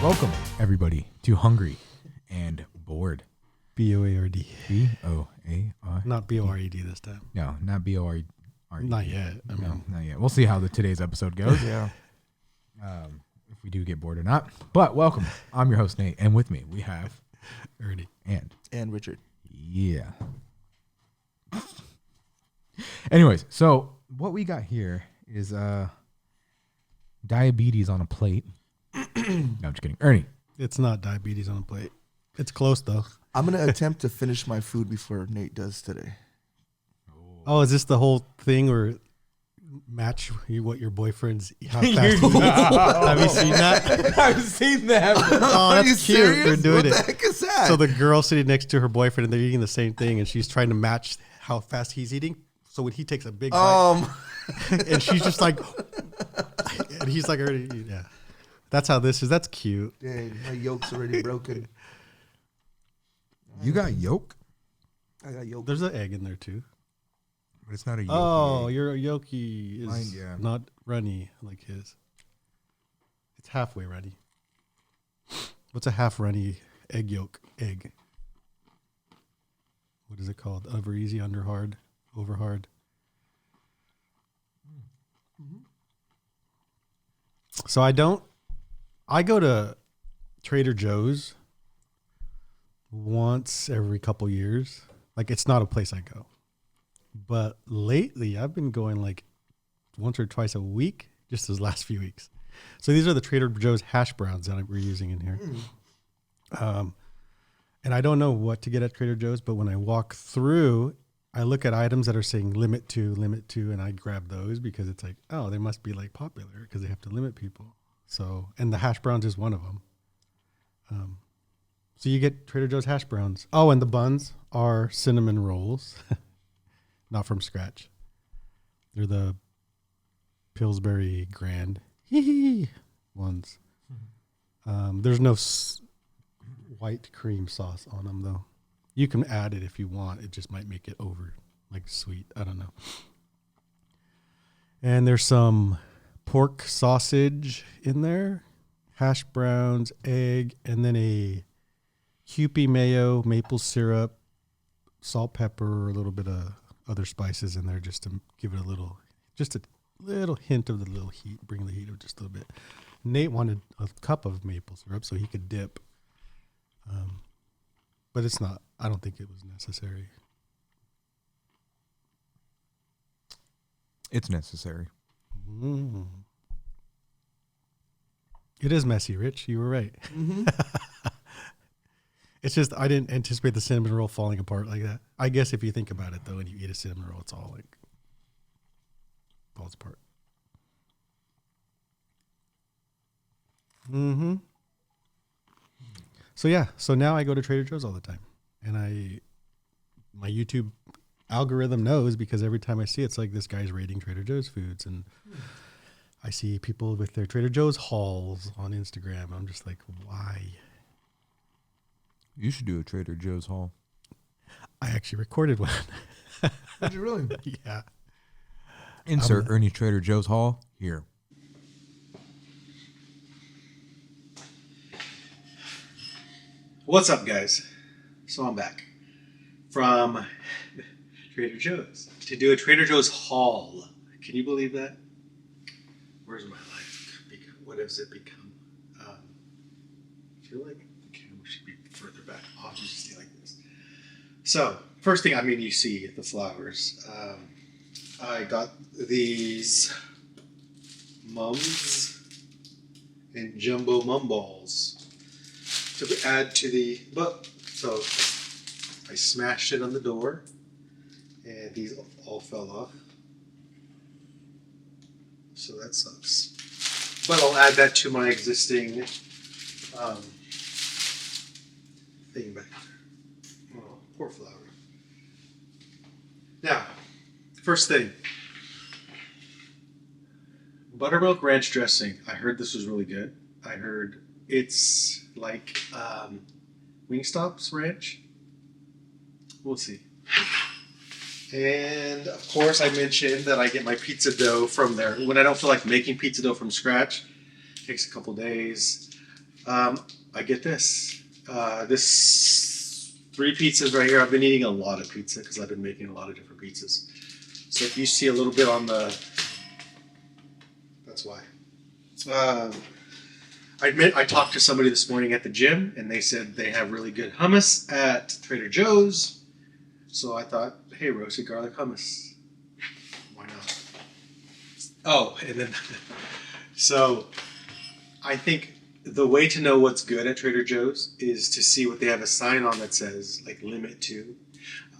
Welcome, everybody, to Hungry and Bored. B-O-A-R-D. B-O-A-R. Not B-O-R-E-D this time. No, not B-O-R-E. Not yet. No, not yet. We'll see how today's episode goes. Yeah. If we do get bored or not. But welcome. I'm your host, Nate. And with me, we have Ernie. And Richard. Yeah. Anyways, so what we got here is diabetes on a plate. No, I'm just kidding. Ernie. It's not diabetes on a plate. It's close, though. I'm going to attempt to finish my food before Nate does today. Oh, is this the whole thing where match what your boyfriend's how fast? Have you seen that? I've seen that. Oh, Are you that's cute. serious? They're doing what it. the heck is that? So the girl sitting next to her boyfriend, and they're eating the same thing, and she's trying to match how fast he's eating. So when he takes a big bite, and she's just like, and he's like, already, yeah. That's how this is. That's cute. Dang, my yolk's already broken. You got yolk? I got yolk. There's an egg in there too. But it's not a yolk. Oh, your yolky is Mine, yeah. not runny like his. It's halfway runny. What's a half runny egg yolk? Egg. What is it called? Over easy, under hard, over hard. So I go to Trader Joe's once every couple years. Like, it's not a place I go. But lately, I've been going like once or twice a week, just those last few weeks. So these are the Trader Joe's hash browns that we're using in here. And I don't know what to get at Trader Joe's, but when I walk through, I look at items that are saying limit to, and I grab those because it's like, oh, they must be like popular because they have to limit people. So, and the hash browns is one of them. So you get Trader Joe's hash browns. Oh, and the buns are cinnamon rolls, not from scratch. They're the Pillsbury Grand ones. There's no white cream sauce on them, though. You can add it if you want. It just might make it over, like, sweet. I don't know. And there's some pork sausage in there, hash browns, egg, and then a Kewpie mayo, maple syrup, salt, pepper, a little bit of other spices in there just to give it a little hint of the little heat, bring the heat up just a little bit. Nate wanted a cup of maple syrup so he could dip. But it's not, I don't think it was necessary. It's necessary. It is messy, Rich. You were right. Mm-hmm. It's just, I didn't anticipate the cinnamon roll falling apart like that. I guess if you think about it, though, and you eat a cinnamon roll, it's all like, falls apart. So yeah, so now I go to Trader Joe's all the time, and my YouTube algorithm knows because every time I see it, it's like this guy's rating Trader Joe's foods, and I see people with their Trader Joe's hauls on Instagram. I'm just like, why? You should do a Trader Joe's haul. I actually recorded one. Did you really? Yeah. Insert Ernie Trader Joe's haul here. What's up, guys? So I'm back from Trader Joe's to do a Trader Joe's haul. Can you believe that? Where's my life? What has it become? I feel like the camera should be further back. I'll just stay like this. So, first thing, you see the flowers. I got these mums and jumbo mum balls to add to the book. So I smashed it on the door, and these all fell off. So that sucks. But I'll add that to my existing thing back there. Oh, poor flower. Now, first thing. Buttermilk ranch dressing. I heard this was really good. I heard it's like Wingstop's ranch. We'll see. And of course, I mentioned that I get my pizza dough from there. When I don't feel like making pizza dough from scratch, it takes a couple days. I get this. This 3 pizzas right here. I've been eating a lot of pizza because I've been making a lot of different pizzas. So if you see a little bit on the, that's why. I talked to somebody this morning at the gym, and they said they have really good hummus at Trader Joe's. So I thought, hey, roasted garlic hummus. Why not? Oh, and then, so I think the way to know what's good at Trader Joe's is to see what they have a sign on that says, like, limit to.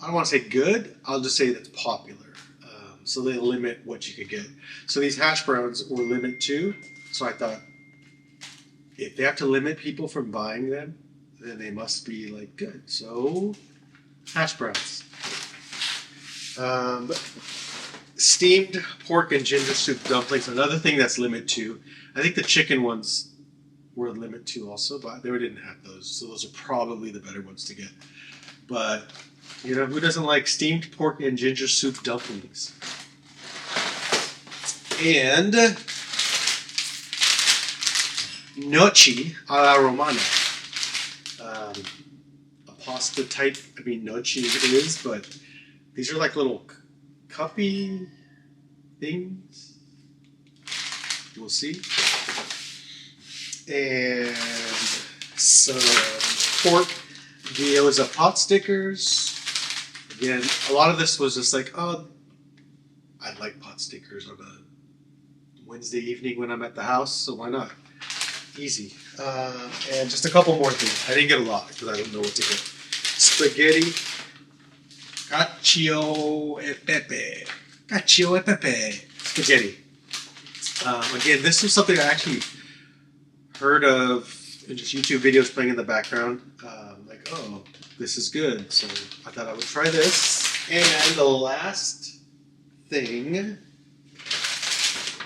I don't want to say good, I'll just say that's popular. So they limit what you could get. So these hash browns were limit to. So I thought, if they have to limit people from buying them, then they must be like good. So hash browns. Steamed pork and ginger soup dumplings. Another thing that's limit to. I think the chicken ones were limit to also, but they didn't have those. So those are probably the better ones to get. But you know, who doesn't like steamed pork and ginger soup dumplings? And gnocchi alla romana. A pasta type. I mean, gnocchi it is, but these are like little cuppy things. We'll see. And some pork. It was a pot stickers. Again, a lot of this was just like, oh, I'd like pot stickers on a Wednesday evening when I'm at the house, so why not? Easy. And just a couple more things. I didn't get a lot because I don't know what to get. Spaghetti, cacio e pepe. Cacio e pepe. Spaghetti. Again, this is something I actually heard of in just YouTube videos playing in the background. Like, oh, this is good. So I thought I would try this. And the last thing,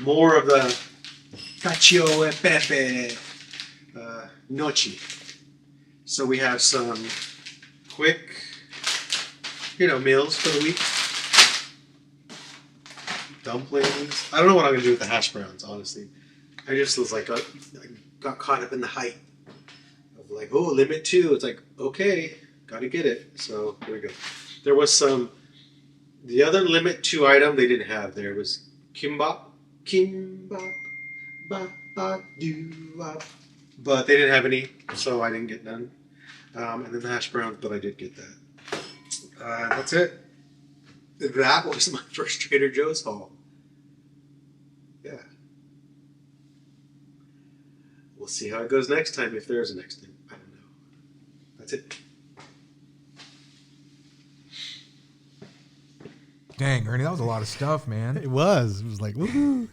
more of the cacio e pepe gnocchi. So we have some quick, meals for the week. Dumplings. I don't know what I'm going to do with the hash browns, honestly. I just was like, I got caught up in the hype of like, oh, limit 2. It's like, okay, got to get it. So here we go. There was the other limit 2 item they didn't have there was kimbap, ba, ba, doo, ba. But they didn't have any, so I didn't get none. And then the hash browns, but I did get that. That's it. That was my first Trader Joe's haul. Yeah. We'll see how it goes next time, if there is a next time. I don't know. That's it. Dang, Ernie, that was a lot of stuff, man. It was like, woohoo.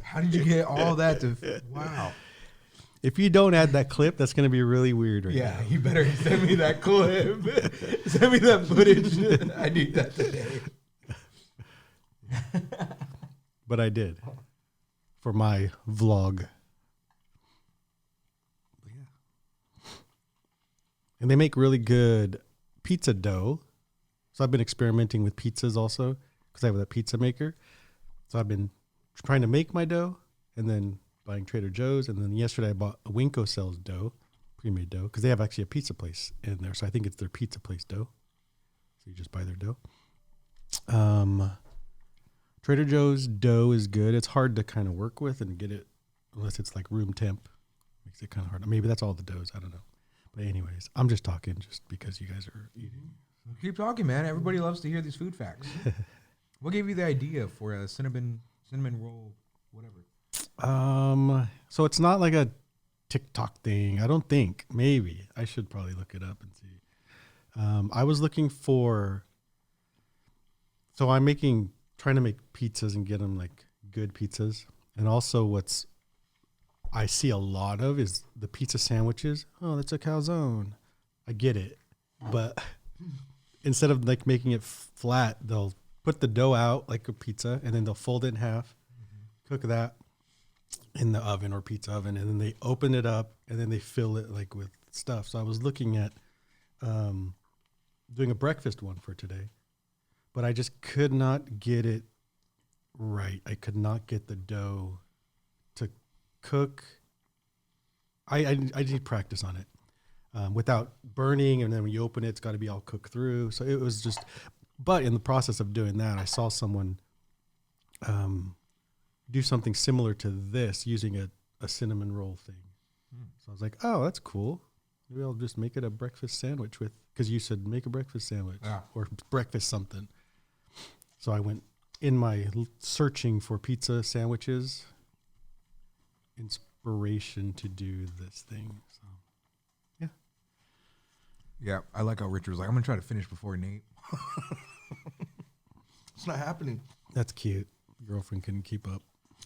How did you get all that to? Wow. If you don't add that clip, that's going to be really weird right now. Yeah, you better send me that clip. Send me that footage. I need that today. But I did for my vlog. Yeah. And they make really good pizza dough. So I've been experimenting with pizzas also because I have that pizza maker. So I've been trying to make my dough and then buying Trader Joe's. And then yesterday I bought a Winco sells dough, pre-made dough, because they have actually a pizza place in there. So I think it's their pizza place dough. So you just buy their dough. Trader Joe's dough is good. It's hard to kind of work with and get it unless it's like room temp. Makes it kind of hard. Maybe that's all the doughs. I don't know. But anyways, I'm just talking just because you guys are eating. Keep talking, man. Everybody loves to hear these food facts. What gave you the idea for a cinnamon roll, whatever? So it's not like a TikTok thing. I don't think. Maybe I should probably look it up and see. I was looking for. So I'm trying to make pizzas and get them like good pizzas, and also I see a lot of is the pizza sandwiches. Oh, that's a calzone. I get it, but instead of like making it flat, they'll put the dough out like a pizza, and then they'll fold it in half, cook that in the oven or pizza oven, and then they open it up, and then they fill it like with stuff. So I was looking at doing a breakfast one for today, but I just could not get it right. I could not get the dough to cook I need practice on it without burning, and then when you open it, it's got to be all cooked through. So it was just, but in the process of doing that, I saw someone do something similar to this using a cinnamon roll thing. So I was like, oh, that's cool. Maybe I'll just make it a breakfast sandwich with, because you said make a breakfast sandwich or breakfast something. So I went in my searching for pizza sandwiches, inspiration to do this thing. So yeah. Yeah, I like how Richard was like, I'm gonna try to finish before Nate. It's not happening. That's cute. Girlfriend couldn't keep up.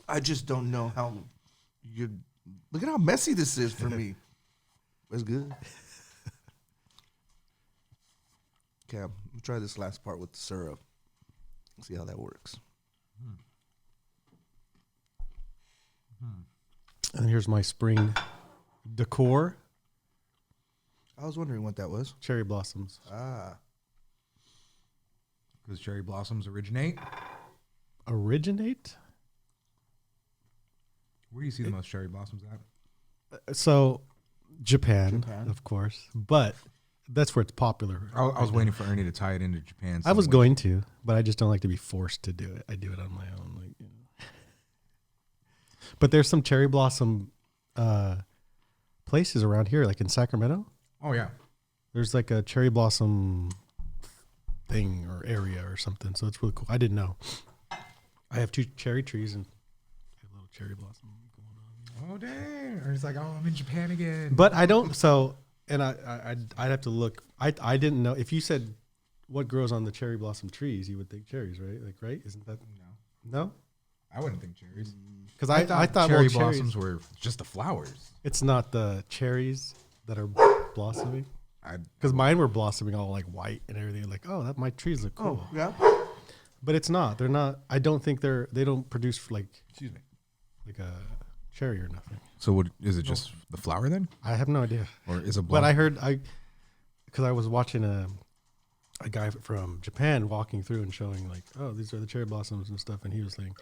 I just don't know how you look at how messy this is for me. It's good. Okay, I'm gonna try this last part with the syrup. See how that works. And here's my spring decor. I was wondering what that was. Cherry blossoms. Because cherry blossoms originate. Originate? Where do you see the most cherry blossoms at? So Japan, Japan. of course. But that's where it's popular. I was waiting for Ernie to tie it into Japan. I was some way. going to, but I just don't like to be forced to do it. I do it on my own. Like, you know. But there's some cherry blossom places around here, like in Sacramento. Oh yeah. There's like a cherry blossom thing or area or something. So it's really cool. I didn't know. I have 2 cherry trees and a little cherry blossom going on. Oh dang! Ernie's like, oh, I'm in Japan again. But I don't. So, and I'd have to look. I didn't know. If you said what grows on the cherry blossom trees, you would think cherries, right? Like, right? Isn't that no? I wouldn't think cherries. Because I thought cherry well, cherries, blossoms were just the flowers. it's not the cherries that are blossoming. I Because mine were blossoming all like white and everything. Like, oh, that my trees look cool. Oh, yeah. But it's not. They're not. I don't think they don't produce like excuse me. a cherry or nothing. So what is it? Just the flower then, I have no idea. or is it? But I heard because I was watching a guy from Japan walking through and showing like, oh, these are the cherry blossoms and stuff, and he was saying,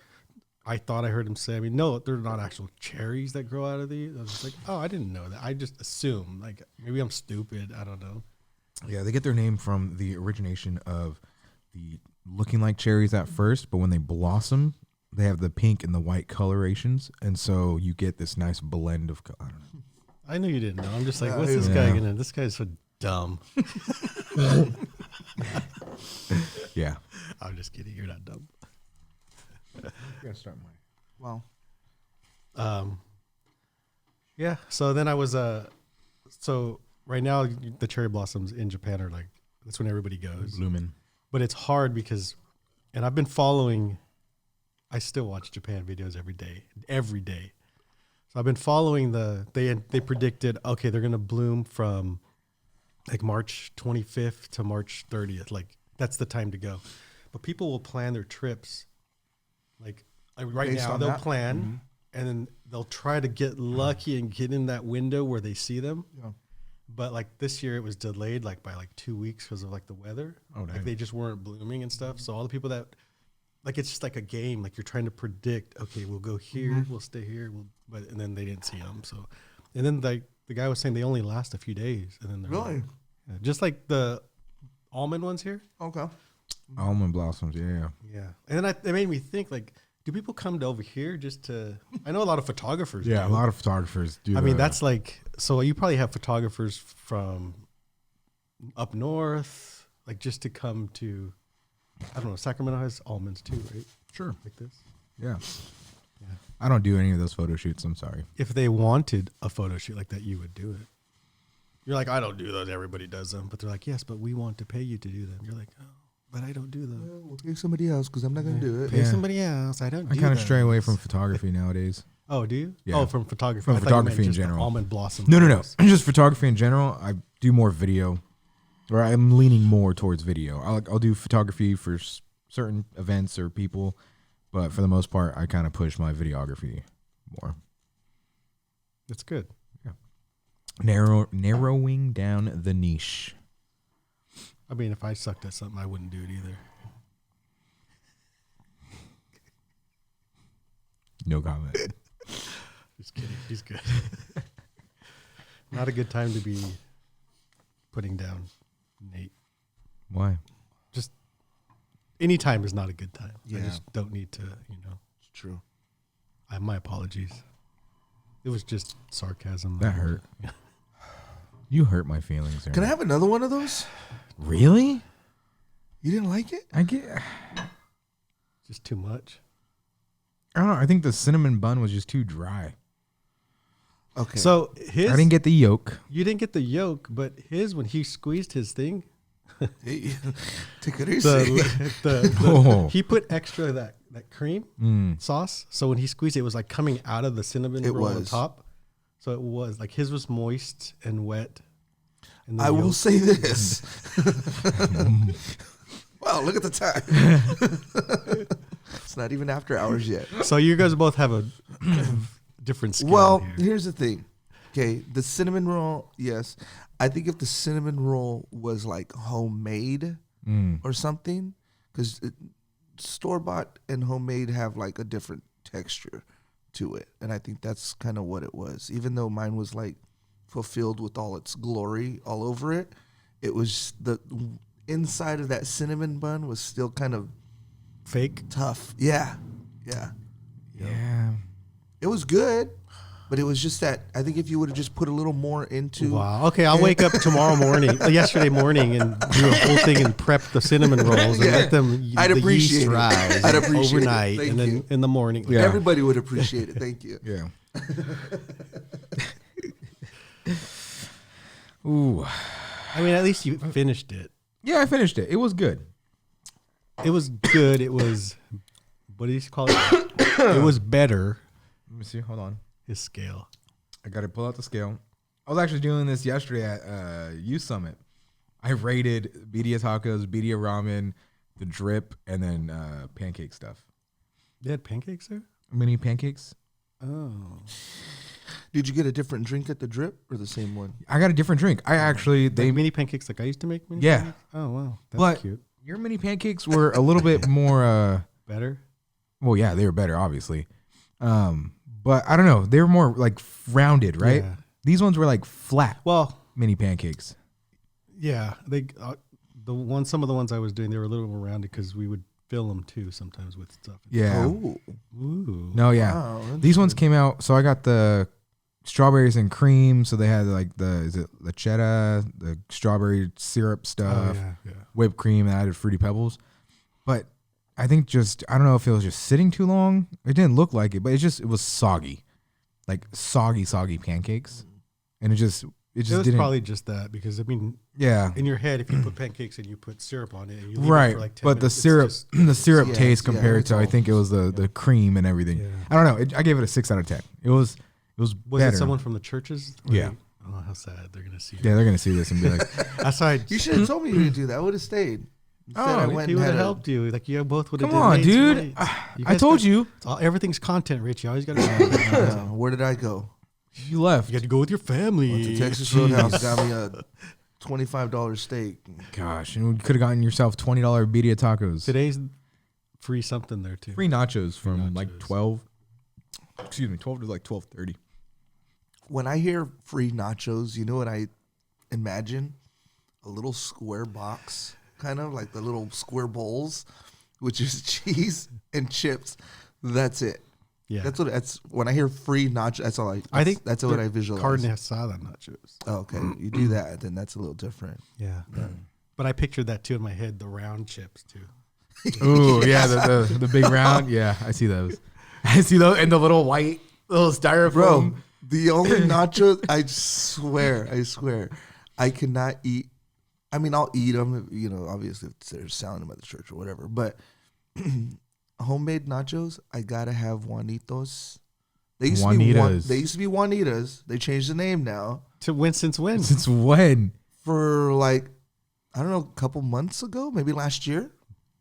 I thought I heard him say, I mean, no, they're not actual cherries that grow out of these. I was just like, oh, I didn't know that. I just assumed, like, maybe I'm stupid. I don't know. Yeah, they get their name from the origination of the looking like cherries at first, but when they blossom, they have the pink and the white colorations, and so you get this nice blend of. I don't know. I knew you didn't know. I'm just like, Yeah, what's he this was- guy Yeah. gonna? This guy's so dumb. Yeah. I'm just kidding. You're not dumb. You gotta start mine. Wow. Yeah. So then I was so right now the cherry blossoms in Japan are like that's when everybody goes. Lumen. But it's hard because, and I've been following. I still watch Japan videos every day. So I've been following they predicted, okay, they're going to bloom from like March 25th to March 30th. Like that's the time to go. But people will plan their trips. Like right Based now on they'll that? plan and then they'll try to get lucky and get in that window where they see them. Yeah. But like this year it was delayed like by like 2 weeks because of like the weather. Oh, Like dang. they just weren't blooming and stuff. So all the people that like it's just like a game. Like you're trying to predict. Okay, we'll go here. We'll stay here. And then they didn't see them. So, and then the guy was saying they only last a few days. And then they're Really? yeah, just like the almond ones here. Okay. Almond blossoms. Yeah. Yeah. And then it made me think like, do people come to over here just to? I know a lot of photographers. Yeah. do. A lot of photographers do. I mean, the- that's like so. You probably have photographers from up north, like just to come to. I don't know. Sacramento has almonds too, right? sure. Like this. Yeah. Yeah. I don't do any of those photo shoots. I'm sorry. If they wanted a photo shoot like that, you would do it. You're like, I don't do those. Everybody does them, but they're like, yes, but we want to pay you to do them. You're like, oh, but I don't do them. We'll pay somebody else because I'm not going to do it. Pay Yeah. somebody else. I don't. I do kind of stray away those. from photography nowadays. Oh, do you? Yeah. Oh, from photography. From I thought you meant photography in just the general. Almond blossom. No. photos. Just photography in general. I do more video, or I'm leaning more towards video. I'll do photography for certain events or people, but for the most part, I kind of push my videography more. That's good. Narrowing down the niche. I mean, if I sucked at something, I wouldn't do it either. No comment. Just kidding. He's good. Not a good time to be putting down Nate. Why? Just any time is not a good time. I Yeah. just don't need to, It's true. my apologies. It was just sarcasm. That hurt. You hurt my feelings. Can I have another one of those? Really? You didn't like it? I get. Just too much. I don't know. I think the cinnamon bun was just too dry. Okay. So his, I didn't get the yolk. you didn't get the yolk, but his, when he squeezed his thing, Hey, take it easy. Oh. he put extra of that cream Mm. sauce. So when he squeezed it, it was like coming out of the cinnamon It roll on was. top. So it was like his was moist and wet. And the I will yolk- say this. Wow, look at the time. It's not even after hours yet. So you guys both have a different scale Well, here. here's the thing. Okay, the cinnamon roll, yes. I think if the cinnamon roll was like homemade Mm. or something, because store bought and homemade have like a different texture to it. And I think that's kind of what it was. Even though mine was like fulfilled with all its glory all over it, it was the inside of that cinnamon bun was still kind of Fake. tough. Yeah. Yeah. Yeah. It was good, but it was just that I think if you would have just put a little more into Wow. Okay, I'll wake up tomorrow morning, yesterday morning, and do a whole thing and prep the cinnamon rolls and Yeah. let them I'd the appreciate yeast it. rise I'd appreciate it. overnight, Thank and then you. in the morning. Yeah. everybody would appreciate it. Thank you. Yeah. Ooh. I mean, at least you finished it. Yeah, I finished it. It was good. It was good. It was, what do you call it? It was better. Let me see. Hold on. His scale. I got to pull out the scale. I was actually doing this yesterday at Youth Summit. I rated birria tacos, birria ramen, the drip, and then pancake stuff. They had pancakes there? Mini pancakes. Oh. Did you get a different drink at the drip or the same one? I got a different drink. I actually They they mini pancakes like I used to make mini Yeah. pancakes? Oh, wow. That's But- cute. your mini pancakes were a little bit more. Better? Well, yeah, they were better, obviously. But I don't know. They were more like rounded, right? Yeah. These ones were like flat Well, mini pancakes. yeah. They some of the ones I was doing, they were a little more rounded because we would fill them too sometimes with stuff. Yeah. Oh, Ooh. No, yeah. wow. These ones came out. So I got the strawberries and cream. So they had like is it the cheddar, the strawberry syrup Oh, stuff, yeah. whipped cream, and I added fruity pebbles. But I think I don't know if it was just sitting too long. It didn't look like it, but it was soggy, like soggy pancakes, and it just It was didn't. probably just that because, I mean, Yeah. in your head, if you put pancakes and you put syrup on it, and you leave it Right, for like 10 but the minutes, it's syrup, just- the syrup Yeah, taste yeah, compared it's to I all- think it was the cream and everything. Yeah. I don't know. I gave it a 6 out of 10. It was Was better. it someone from the churches? Yeah. Oh, how sad. They're going to see it. Yeah, they're gonna see this and be like, That's why You should have told me you didn't do that. I would have stayed. Instead, Oh, I went he and would have had a- helped you. Like, you both would have "Come on, dude! I told you. Everything's content, Rich. You always got to. Where did I go? You left." You got to go with your family. Went to Texas Roadhouse, got me a $25 steak. Gosh, and you could have gotten yourself $20 birria tacos. Today's free something there, too. Free nachos from like nachos. 12. Excuse me, 12 to like 12:30. When I hear free nachos, you know what I imagine? A little square box, kind of like the little square bowls, which is cheese and chips. That's it. Yeah. That's when I hear free nachos. That's all I think that's what I visualize. Carne asada nachos. Oh, okay, you do that, then that's a little different. Yeah. But I pictured that too in my head, the round chips too. Ooh, yeah, the big round. Yeah, I see those. I see those and the little white little styrofoam. Bro, the only nachos, I swear, I cannot eat. I mean, I'll eat them, you know, obviously if they're selling them at the church or whatever. But homemade nachos, I gotta have Juanitos. They used Juanitas. they used to be Juanitas. They changed the name now Since when? Since when? for like, I don't know, a couple months ago, maybe last year.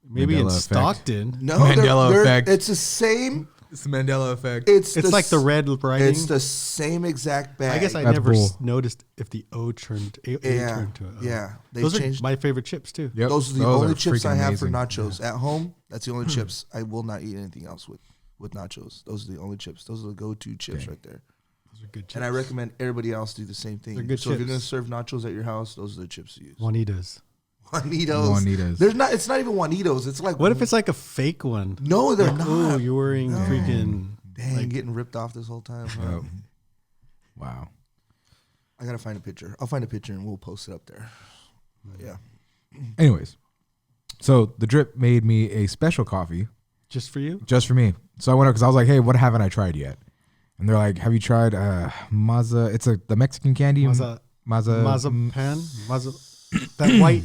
Maybe in Mandela effect. Stockton. No, Mandela effect. It's the same. It's the Mandela effect. It's It's like the red writing. It's the same exact bag. I guess I That's never bull. noticed if the O turned A yeah, turned to a O. yeah. They Those changed. are my favorite chips too. Yep, Those are the those only are chips I freaking have for amazing. nachos at home. That's the only chips. I will not eat anything else with nachos. Those are the only chips. Those are the go-to chips Dang. right there. Those Those are good chips. And I recommend everybody else do the same thing. They're good so if you're chips. gonna serve nachos at your house, those are the chips to use. Juanitas. Juanitos. There's not. It's not even Juanitos. It's like What if it's like a fake one? no, they're Like, not. oh, you're wearing freaking. Dang, like- getting ripped off this whole time. Huh? Yep. Wow. I gotta find a picture. I'll find a picture and we'll post it up there. But yeah. Anyways, so the drip made me a special coffee Just for you? just for me. So I went up because I was like, hey, what haven't I tried yet? And they're like, have you tried maza? It's the Mexican candy. Maza, Maza. that white.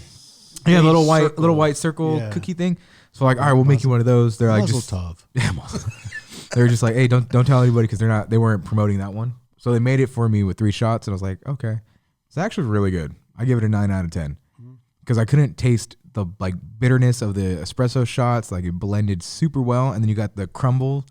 Yeah, little circle. white circle Yeah. cookie thing. So like, all right, we'll make you one of those. They're like, Mazel just tov. yeah, they were just like, hey, don't tell anybody because they weren't promoting that one. So they made it for me with 3 shots, and I was like, okay, it's actually really good. I give it a 9 out of 10 because I couldn't taste the like bitterness of the espresso shots. Like it blended super well, and then you got the crumble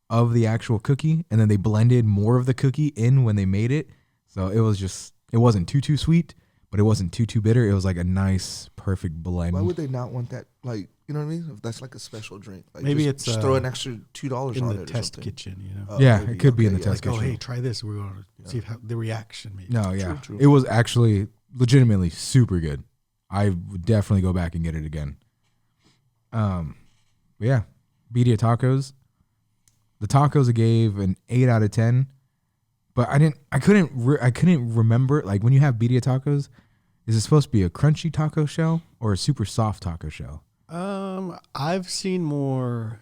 of the actual cookie, and then they blended more of the cookie in when they made it. So it wasn't too sweet, but it wasn't too bitter. It was like a nice, perfect blend. Why would they not want that? Like, you know what I mean? If that's like a special drink, like Maybe just, it's, just throw an extra $2 in on the it or test something. kitchen, you know? Oh, Yeah, maybe. it could be in Okay, the yeah. test Like, oh, kitchen. hey, try this. We're going to see how the reaction maybe. No, yeah. True. It was actually legitimately super good. I would definitely go back and get it again. But yeah, Birria tacos. The tacos I gave an 8 out of 10, but I couldn't remember, like when you have birria tacos, is it supposed to be a crunchy taco shell or a super soft taco shell? I've seen more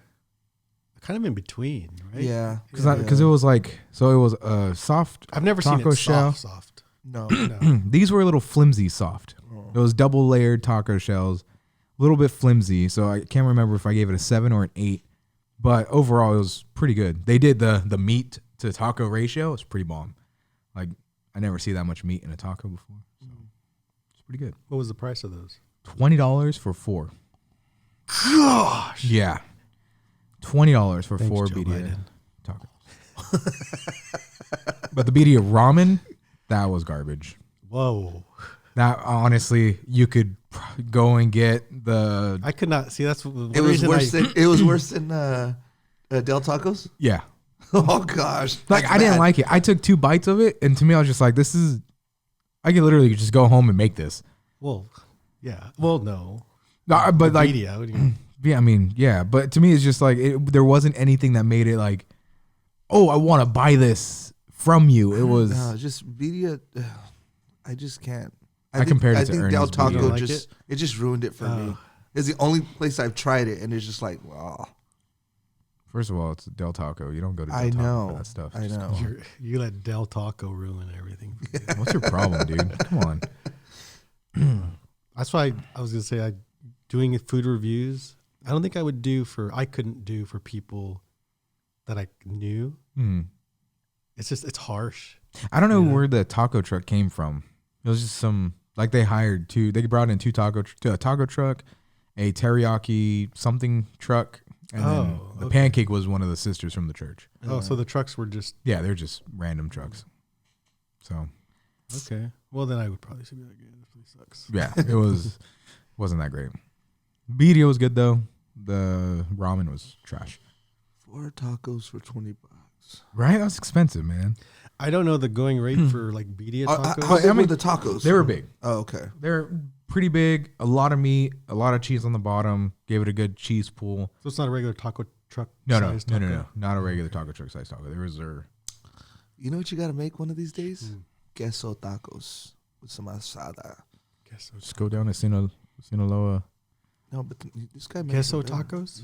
kind of in between, right? Yeah. Because it was like, so it was a soft I've never seen taco it shell. soft. No. No. These were a little flimsy soft. Oh. Those double layered taco shells, a little bit flimsy. So I can't remember if I gave it a 7 or an 8, but overall it was pretty good. They did the meat to taco ratio. It was pretty bomb. Like I never see that much meat in a taco before. So it's pretty good. What was the price of those? $20 for 4. Gosh. Yeah. $20 for Thanks, 4 Joe birria Biden. tacos. But the birria ramen, that was garbage. Whoa. That honestly, you could go and get the I could not see. That's the It was reason worse than Del Tacos. yeah. Oh gosh, Like that's I didn't bad. like it. I took 2 bites of it, and to me, I was just like, "This is." I could literally just go home and make this. Well, yeah. Well, no. No, but like, Media. What do you, yeah, I mean, yeah, but to me, it's just like there wasn't anything that made it like, "Oh, I want to buy this from you." It was. No, just Birria. I just can't. I compared it to think Del Ernie's Taco Birria. Like just ruined it for me. It's the only place I've tried it, and it's just like, wow. First of all, it's Del Taco. You don't go to Del I Taco know. for that stuff. I Just know. come on. you let Del Taco ruin everything. What's your problem, dude? Come on. That's why I was gonna say doing food reviews. I don't think I couldn't do for people that I knew. Hmm. It's harsh. I don't know Yeah. where the taco truck came from. It was just like they hired 2. They brought in 2 a taco truck, a teriyaki something truck, and then the okay. pancake was one of the sisters from the church. Oh, so the trucks were just Yeah, they're just random trucks. So okay. Well, then I would probably say, like, yeah, this place sucks. yeah, wasn't that great. Birria was good though. The ramen was trash. 4 tacos for $20. Right? That's expensive, man. I don't know the going rate for like birria tacos. How big I mean, were the tacos? They were big. Oh, okay. They're pretty big. A lot of meat, a lot of cheese on the bottom. Gave it a good cheese pool. So it's not a regular taco truck. No, size taco? not a regular taco truck size taco. There was You know what you got to make one of these days? Queso tacos with some asada. Queso, just go down to Sinaloa. No, but this guy makes queso them better. tacos.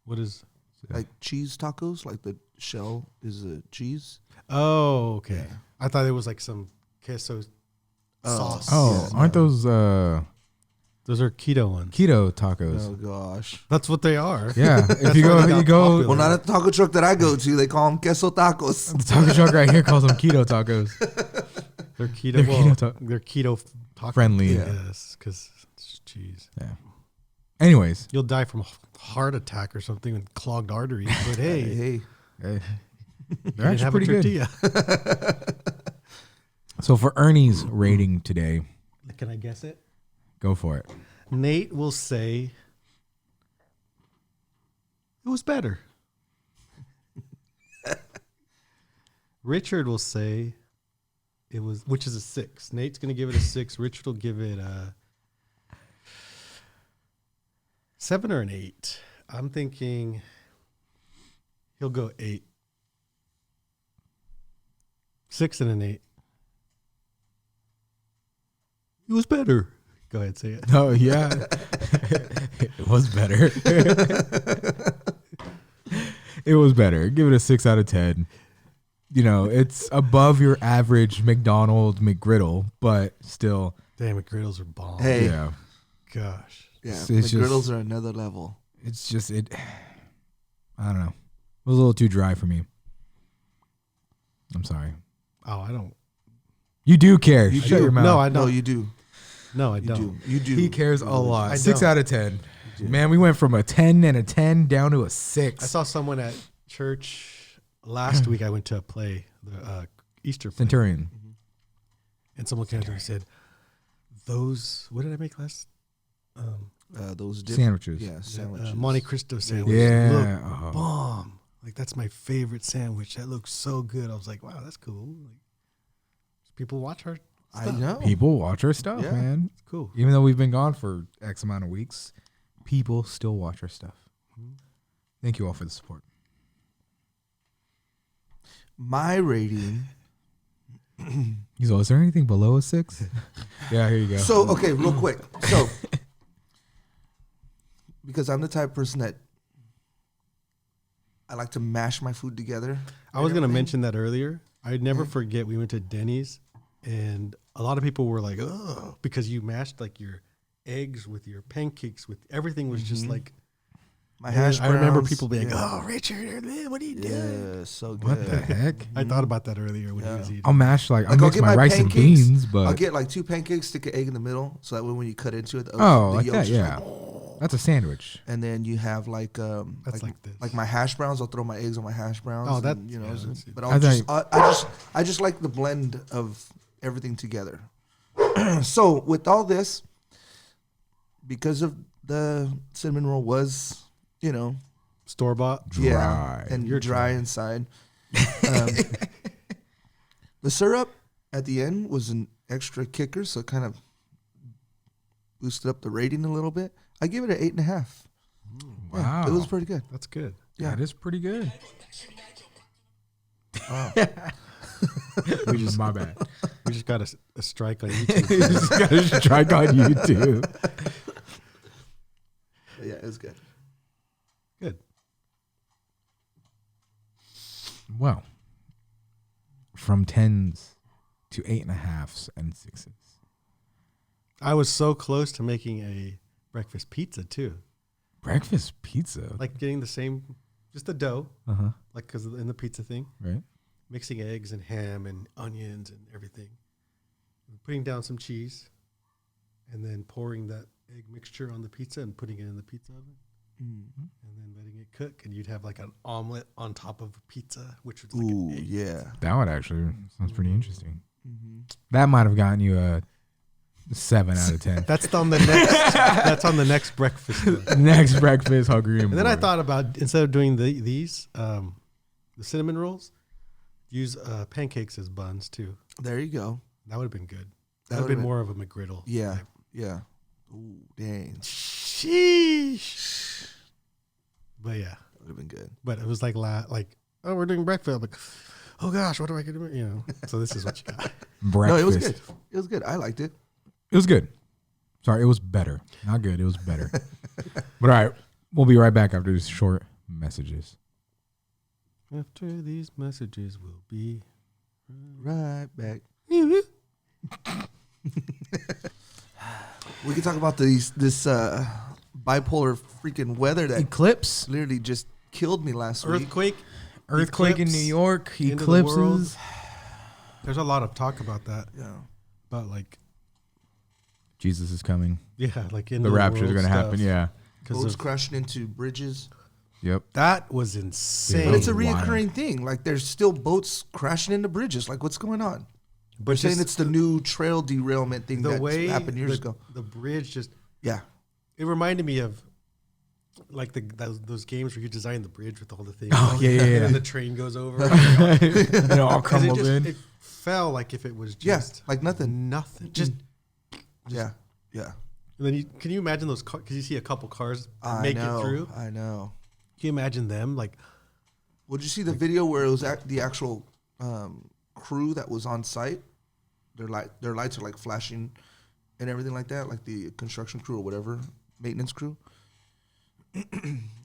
What is? Like cheese tacos, like the shell is a cheese. Oh, okay. I thought it was like some queso sauce. Oh, Yeah, aren't no. those Those are keto ones. keto tacos? Oh gosh. That's what they are. Yeah, if That's you why go, they got you go. popular. Well, not at the taco truck that I go to. They call them queso tacos. The taco truck right here calls them keto tacos. They're keto. They're well, keto ta- they're keto taco Friendly. Yeah. Yes, because it's cheese. Yeah. Anyways, You'll die from a heart attack or something with clogged arteries. But hey, Hey, they're you actually have a pretty good. tortilla. So for Ernie's rating today, Can I guess it? go for it. Nate will say it was better. Richard will say it was, which is a 6. Nate's going to give it a 6. Richard will give it a 7 or an 8. I'm thinking he'll go 8. 6 and an 8. It was better. Go ahead, say it. Oh yeah, it was better. It was better. Give it a 6 out of 10. You know, it's above your average McDonald's McGriddle, but still. Damn, McGriddles are bomb. Hey. Yeah, Yeah, Gosh. It's the just- griddles are another level. it's just it. I don't know. It was a little too dry for me. I'm sorry. Oh, I don't. You do care. You Shut do. your mouth. No, I No, don't. you do. No, I You don't. do. You do. He cares a lot. I 6 don't. out of 10. Man, we went from a 10 and a 10 down to a 6. I saw someone at church last week. I went to a play, the Easter play, Centurion. and someone came to me and said, "Those, what did I make last? Those Sandwiches. Yeah, sandwiches. Monte Cristo sandwich. Yeah. Look Oh. bomb. Like that's my favorite sandwich. That looks so good. I was like, wow, that's cool. Like, people watch our I stuff. know. People watch our stuff, Yeah. man. It's cool. Even though we've been gone for X amount of weeks, people still watch our stuff. Thank you all for the support. My rating. He's all, is there anything below a 6? Yeah, here you go. So, okay, real quick. So, because I'm the type of person that I like to mash my food together. I was and going to everything. mention that earlier. I'd never forget we went to Denny's and a lot of people were like, oh, because you mashed like your eggs with your pancakes with everything was just like, My hash I remember browns, people being, yeah. oh, Richard, what are you doing? Yeah, so good. what the heck? I thought about that earlier when he was eating. I'll mash I'll Like, mix my rice and pancakes. beans, but I'll get like 2 pancakes, stick an egg in the middle, so that way when you cut into it, the oh, the like yolk's that, just yeah. like, That's a sandwich. and then you have like That's like this. like my hash browns. I'll throw my eggs on my hash browns. Oh, that- and, you know, yeah, so- that's- but I just like the blend of everything together. So with all this, because of the cinnamon roll was, you know, Store bought. Dry. yeah, and You're dry inside. The syrup at the end was an extra kicker, so it kind of boosted up the rating a little bit. I give it an 8.5. Wow. It was pretty good. That's good. Yeah. That is pretty good. Wow. My bad. We just got a strike on YouTube. Just got a strike on YouTube. Yeah, it was good. Good. Well, from 10s to 8.5s and 6s. I was so close to making a breakfast pizza too. Breakfast pizza. Like getting the same, just the dough, Uh-huh. like because in the pizza thing, Right? mixing eggs and ham and onions and everything, and putting down some cheese, and then pouring that egg mixture on the pizza and putting it in the pizza oven, and then letting it cook, and you'd have like an omelet on top of a pizza, which was like Ooh, an egg. yeah. That would actually sounds pretty interesting. That might have gotten you a 7 out of 10. That's on the next. That's on the next breakfast. one. Next breakfast, hungry and And then I bored. thought about instead of doing these, the cinnamon rolls, use pancakes as buns too. There you go. That would have been good. That That would have been would've more of a McGriddle. Yeah, type. yeah. Ooh, dang. Sheesh. But yeah, That would have been good. but it was like oh, we're doing breakfast. I'm like, oh gosh, what do I get? You know. So this is what you got. breakfast. No, it was good. It was good. I liked it. It was good. Sorry, it was better. Not good. It was better. But all right, we'll be right back after these short messages. After these messages, we'll be. Right back. We can talk about this bipolar freaking weather that Eclipse, literally just killed me last week. Earthquake. in New York, End of the world. eclipses. There's a lot of talk about that. Yeah. About like, Jesus is coming. yeah, like in The rapture is going to happen. Yeah. because Boats crashing into bridges. Yep. that was insane. But it's a Wild. reoccurring thing. Like there's still boats crashing into bridges. Like what's going on? But They're saying just it's the new trail derailment thing the that way happened years the, ago. the bridge just Yeah. it reminded me of like those games where you design the bridge with all the things. Oh, yeah, yeah, yeah. And the train goes over. it all 'Cause crumbled in. it fell like if it was Yeah, just like nothing. nothing. Just Yeah, yeah. and then can you imagine those cars? Because you see a couple cars make it through. I know. Can you imagine them like? Well, did you see the video where it was the actual crew that was on site? Their lights are like flashing and everything like that, like the construction crew or whatever, maintenance crew.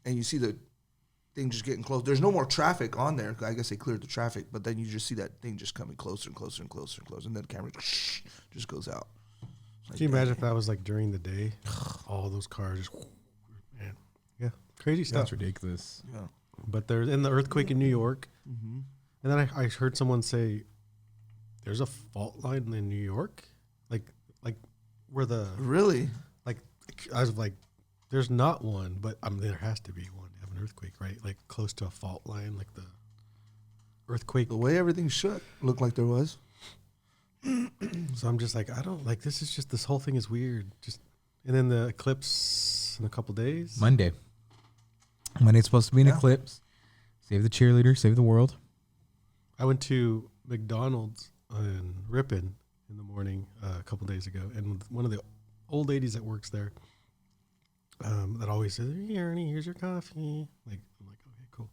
And you see the thing just getting close. There's no more traffic on there. I guess they cleared the traffic, but then you just see that thing just coming closer and closer and closer and closer, and then the camera just goes out. Like, Can you imagine if that was like during the day? All those cars just, man, yeah, crazy stuff. That's ridiculous. Yeah. But there's in the earthquake in New York, and then I heard someone say, "There's a fault line in New York, like where the Really? like." I was like, "There's not one, but there has to be one. Have an earthquake, right? Like close to a fault line, like the earthquake." The way everything shook looked like there was. So I'm just like, I don't like this. Is just this whole thing is weird. Just and then the eclipse in a couple days. Monday's supposed to be an eclipse. Save the cheerleader, save the world. I went to McDonald's in Ripon in the morning a couple days ago, and one of the old ladies that works there that always says, "Here, Ernie, here's your coffee." Like I'm like, okay, cool.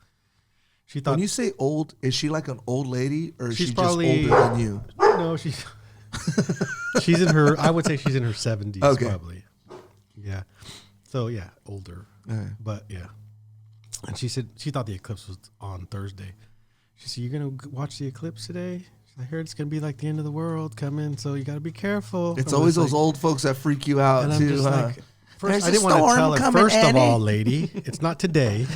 She thought When you say old, is she like an old lady or is She's she probably- just older than you? no, she's in her. I would say she's in her 70s, Okay. probably. Yeah. So yeah, older, Okay. but yeah. And she said she thought the eclipse was on Thursday. She said, "You're gonna watch the eclipse today?" I heard it's gonna be like the end of the world coming, so you gotta be careful. It's I'm always just those like- old folks that freak you out And I'm too. just huh? like, There's first, I a didn't want to storm tell her, coming, first of Annie. all, lady, it's not today.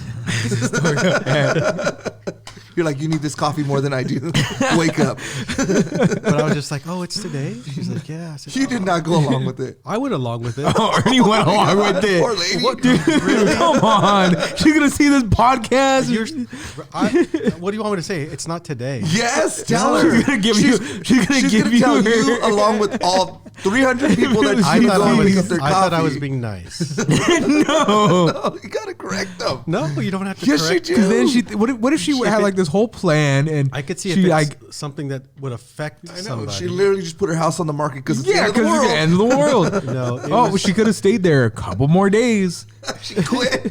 You're like, you need this coffee more than I do. Wake up. But I was just like, oh, it's today? She's like, yeah. I said, You did not go along with it. I went along with it. Oh, Ernie went along with it. Poor lady. What, dude? Come on. She's going to see this podcast. What do you want me to say? It's not today. Yes, tell her. She's going to give you. She's going to give gonna tell you you. along with all 300 people that I she thought go I, and pick up was, their I coffee. thought I was being nice. No. No, you gotta correct them. No, you don't have to Yes, you correct. do. Because then she. What if she had like this whole plan and I could see she if like. it's something that would affect I know. somebody. She literally just put her house on the market because it's Yeah, the because end of the it's the world. end of the world. No, it Oh, was- she could have stayed there a couple more days. She quit.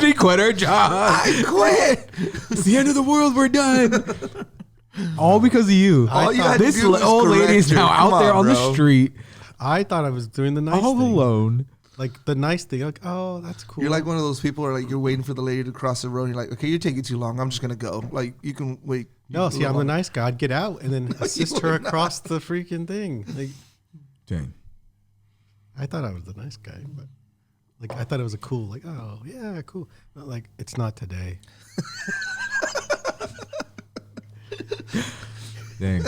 She quit her job. I quit. It's the end of the world. We're done. All because of you. All you had to This do was old correct lady is her. now Come out there on the bro. street, I thought I was doing the nice all thing. alone. Like the nice thing. Like, oh, that's cool. You're like one of those people, are like you're waiting for the lady to cross the road. And you're like, okay, you're taking too long. I'm just gonna go. Like you can wait. no, a see, little I'm the longer. nice guy. I'd get out and then assist her would not. across the freaking thing. Like, Dang. I thought I was the nice guy, but like I thought it was a cool. Like, oh yeah, cool. Not like it's not today. Dang.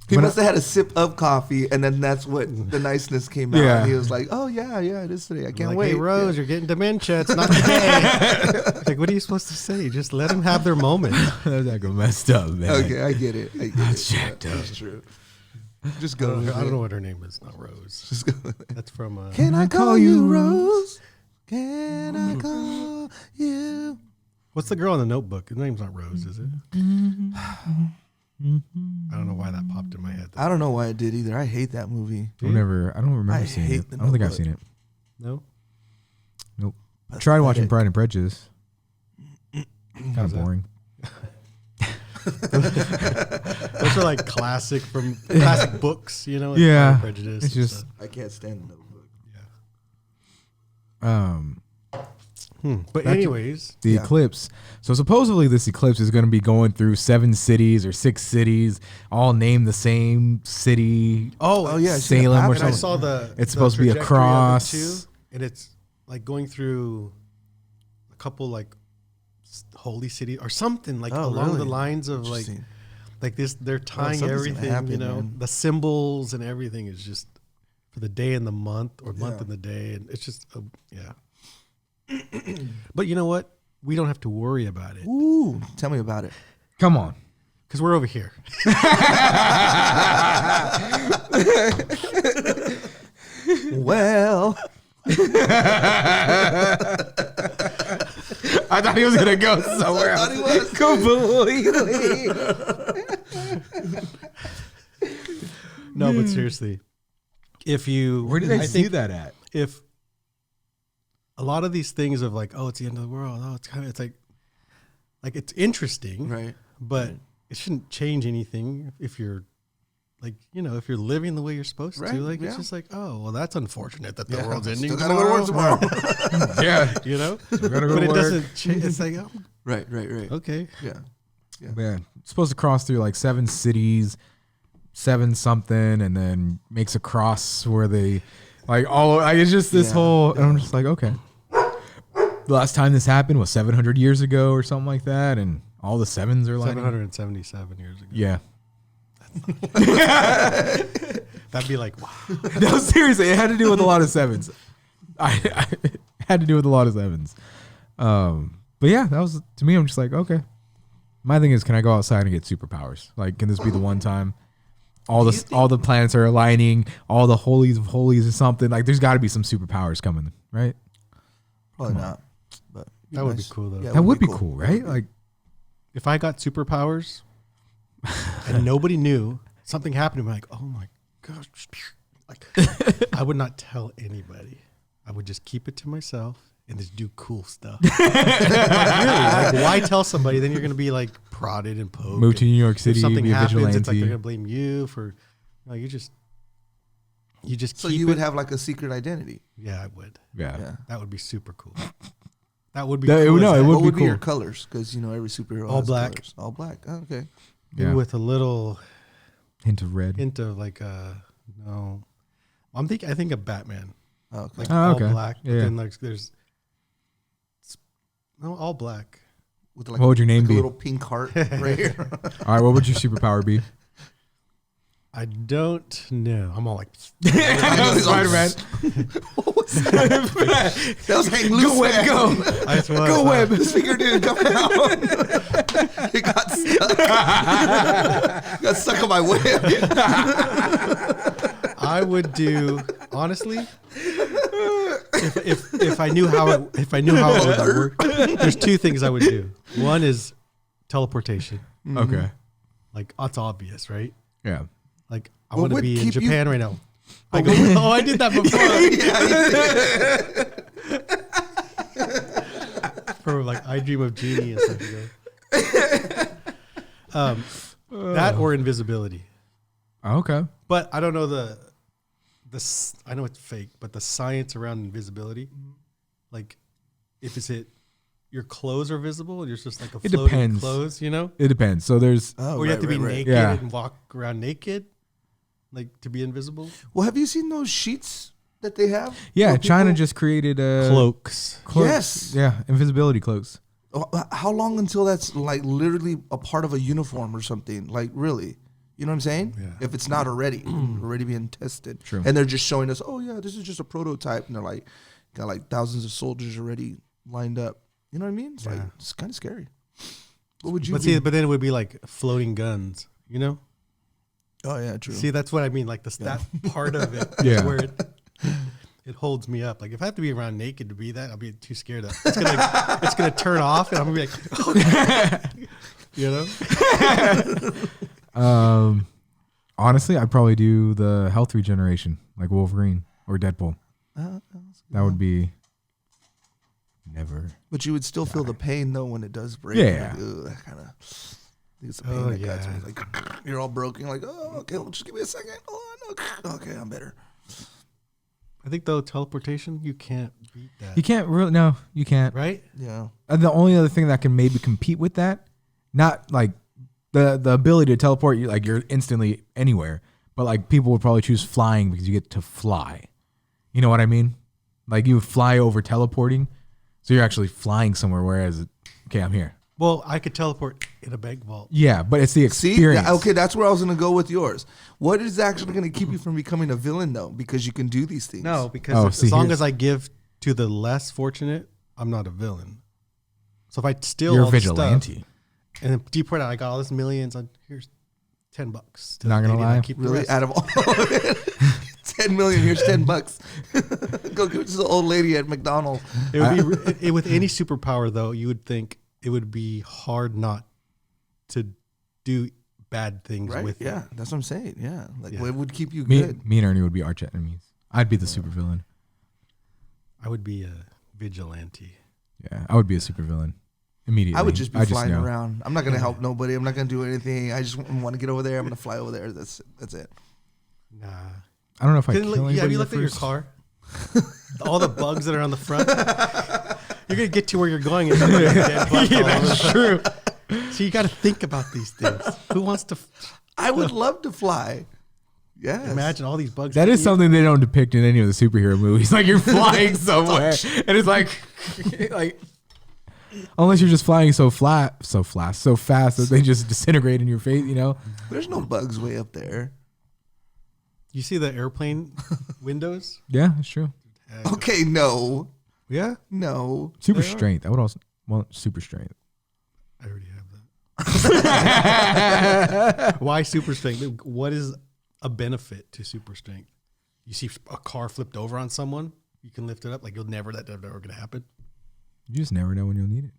He When must have had a sip of coffee, and then that's what the niceness came out. Yeah. And he was like, "Oh yeah, it is today. I can't Like, wait." hey Rose, you're getting dementia. It's not today. Like, what are you supposed to say? Just let him have their moment. That's like messed up, man. Okay, I get it. That's jacked up. That's true. Just I go. don't, with I don't it. know what her name is. Not Rose. Just go. with it. That's from. Can I call you Rose? Can I call you? What's the girl in the Notebook? Her name's not Rose, is it? I don't know why that popped in my head. I don't know why I did either. I hate that movie. I don't remember I seeing hate it. the I don't think I've Notebook. seen it. No. Nope. I tried watching Pathetic. Pride and Prejudice. Kind How's of that? boring. Those are like classic books, you know. like Yeah, Pride and Prejudice. it's and just- stuff. I can't stand the Notebook. But back to- anyways, The Yeah. eclipse. So supposedly this eclipse is going to be going through 7 cities or 6 cities, all named the same city. Oh yeah, I seen that Salem or happen. and I something. saw the. It's supposed to be trajectory of it across. too, and it's like going through a couple like holy city or something like Oh, along the really? lines of like Interesting. like this. They're tying something's gonna everything, happen, you know, man. the symbols and everything is just for the day and the month or month Yeah. and the day, and it's just yeah. But you know what? We don't have to worry about it Ooh, tell me about it. Come on. because we're over here. Well, I thought he was gonna go somewhere I thought else. he was. Completely. No, but seriously, if you, Where did I see think that at? if a lot of these things of like, oh, it's the end of the world. Oh, it's like it's interesting, Right. but it shouldn't change anything if you're like, if you're living the way you're supposed Right, to. Like, yeah. it's just like, oh, well, that's unfortunate that the Yeah, world's ending still gotta go to work tomorrow. Yeah. But go to it work. doesn't change. It's like, oh, Right. okay. Yeah. Yeah, it's supposed to cross through like 7 cities, 7 something, and then makes a cross where they, like all. Like, it's just this Yeah, whole. And I'm just like, okay. The last time this happened was 700 years ago or something like that, and all the 7s are like 777 years ago. Yeah. That'd be like, wow. No, seriously, it had to do with a lot of 7s. I had to do with a lot of 7s. But yeah, that was, to me, I'm just like, okay. My thing is, can I go outside and get superpowers? Like, can this be the one time? All the planets are aligning, all the holies of holies or something. Like, there's got to be some superpowers coming, right? Probably not. But That would be cool, though. Yeah, That would be cool, right? Like, If I got superpowers and nobody knew, something happened to me, like, oh my gosh. Like, I would not tell anybody. I would just keep it to myself and just do cool stuff. Like, really, why tell somebody? Then you're going to be like prodded and poked. move to New York If City, something be a happens, vigilante. it's like they're going to blame you for, you just So keep you would it. have like a secret identity. Yeah, I would. yeah. Yeah. That would be super cool. That would be That- cool. no, as it heck. would What be would be your cool. colors? Because every superhero All has black. colors. All black. Oh, okay. Maybe Yeah. with a little Hint of red. hint of like no. I think of Batman. Oh, okay. Like Oh, all okay. black. But Yeah. then like there's no all black. With like What would your name like be? a little pink heart right here. All right, what would your superpower be? I don't know. I'm all like Spider-Man. What was that? That was hang loose. Go web, man. go. I just was, Go web. His finger didn't come out. It got stuck. Got stuck on my web. I would do honestly. If I knew how it would work, there's 2 things I would do. One is teleportation. Okay. Like that's obvious, right? Yeah. Like I What want to would be in keep you- Japan right now. I go, oh, I did that before. For like I Dream of Genie and stuff. That or invisibility. Okay. But I don't know I know it's fake, but the science around invisibility, like if your clothes are visible and you're just like a It floating depends. clothes, It depends. So there's Oh, or you have to be right. naked Yeah. and walk around naked, like to be invisible. Well, have you seen those sheets that they have? yeah, Where China people- just created Cloaks. cloaks. Yes. Yeah, invisibility cloaks. How long until that's like literally a part of a uniform or something? Like really? You know what I'm saying? Yeah. If it's not already being tested. True. And they're just showing us, oh yeah, this is just a prototype, and they're like got like thousands of soldiers already lined up. You know what I mean? It's like Yeah. it's kind of scary. What would you But be? but then it would be like floating guns, you know? Oh yeah, true. See, that's what I mean. Like that part of it is Yeah. where it holds me up. Like if I have to be around naked to be that, I'll be too scared of. It's gonna turn off, and I'm gonna be like, you know. Honestly, I'd probably do the health regeneration, like Wolverine or Deadpool. That would be never. But you would still feel the pain though when it does break. Yeah. Like, ugh, that kind of. It's the pain Oh, that gets me. yeah. Like you're all broken. Like oh okay, well, just give me a second. Oh no, okay, I'm better. I think though teleportation, you can't beat that, You can't really. No, you can't. right? Yeah. The only other thing that can maybe compete with that, not like the ability to teleport, you like you're instantly anywhere, but like people would probably choose flying because you get to fly. You know what I mean? Like you fly over teleporting, so you're actually flying somewhere. Whereas, okay, I'm here. Well, I could teleport in a bank vault. Yeah, but it's the See, experience. okay, that's where I was gonna go with yours. What is actually gonna keep you from becoming a villain though? Because you can do these things. No, because Oh, as see, long here's- as I give to the less fortunate, I'm not a villain. So if I steal You're a all the stuff vigilante. and then deport out, I got all this millions. Here's $10. to Not the gonna lady, and I lie. keep the Really, rest. out of all of it, $10 10 million. Here's $10. Go give it to the old lady at McDonald's. It would be with any superpower though. You would think it would be hard not to do bad things Right? with Yeah, it. that's what I'm saying. Yeah, like Yeah. what would keep you Me, good? me and Ernie would be arch enemies. I'd be the supervillain. I would be a vigilante. Yeah, I would be a supervillain immediately. I would just be flying know. around. I'm not gonna help nobody. I'm not gonna do anything. I just want to get over there. I'm gonna fly over there. That's it. Nah. I don't know if I Have kill anybody. you looked at your car? All the bugs that are on the front. You're gonna get to where you're going and there's a dead bug all over the true. So you got to think about these things. Who wants to I would love to fly. Yes. imagine all these bugs? That hitting is you? something they don't depict in any of the superhero movies. Like you're flying somewhere, and it's like unless you're just flying so fast that they just disintegrate in your face. You know, There's no bugs way up there. You see the airplane windows? yeah, that's true. Okay, no, Yeah, Super They are. strength. I would also want super strength. I already have that. Why super strength? What is a benefit to super strength? You see a car flipped over on someone, you can lift it up. Like that's never going to happen. You just never know when you'll need it.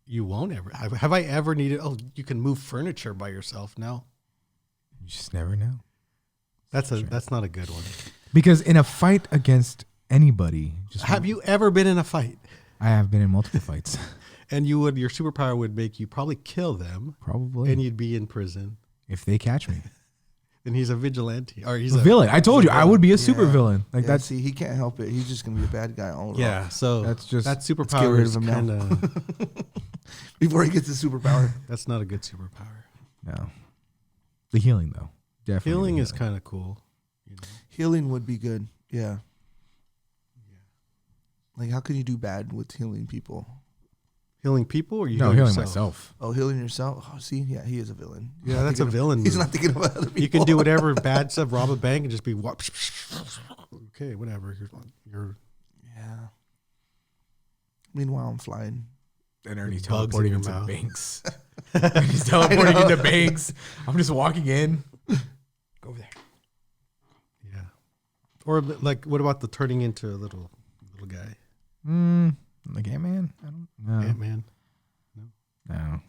You won't ever. Have I ever needed? Oh, you can move furniture by yourself. No, You just never know. that's not a good one. Because in a fight against anybody, Have you ever been in a fight? I have been in multiple fights. And your superpower would make you probably kill them, Probably. and you'd be in prison. If they catch me. And he's a vigilante, or he's A villain. I told you I would be a super Yeah. villain. Like Yeah, that's see, he can't help it. He's just gonna be a bad guy all around. Yeah, so That's just- that Let's get superpower rid is of him now. kind of Before he gets his superpower. that's not a good superpower. no. The healing though. Definitely. Healing the is kind of cool. You know? Healing would be good. Yeah. Like, how can you do bad with healing people? Healing people, or you No, heal healing yourself? myself. Oh, healing yourself. Oh, see, yeah, he is a villain. He's Yeah, not that's a thinking of- villain. He's move. not thinking about other people. You can do whatever bad stuff, rob a bank, and just be okay, whatever. You're Yeah. Meanwhile, I'm flying. And Ernie's Bugs in teleporting your into mouth. banks. He's teleporting into banks. I'm just walking in. Go over there. yeah. Or like, what about the turning into a little guy, Like Ant-Man? I don't know. Ant Man? No.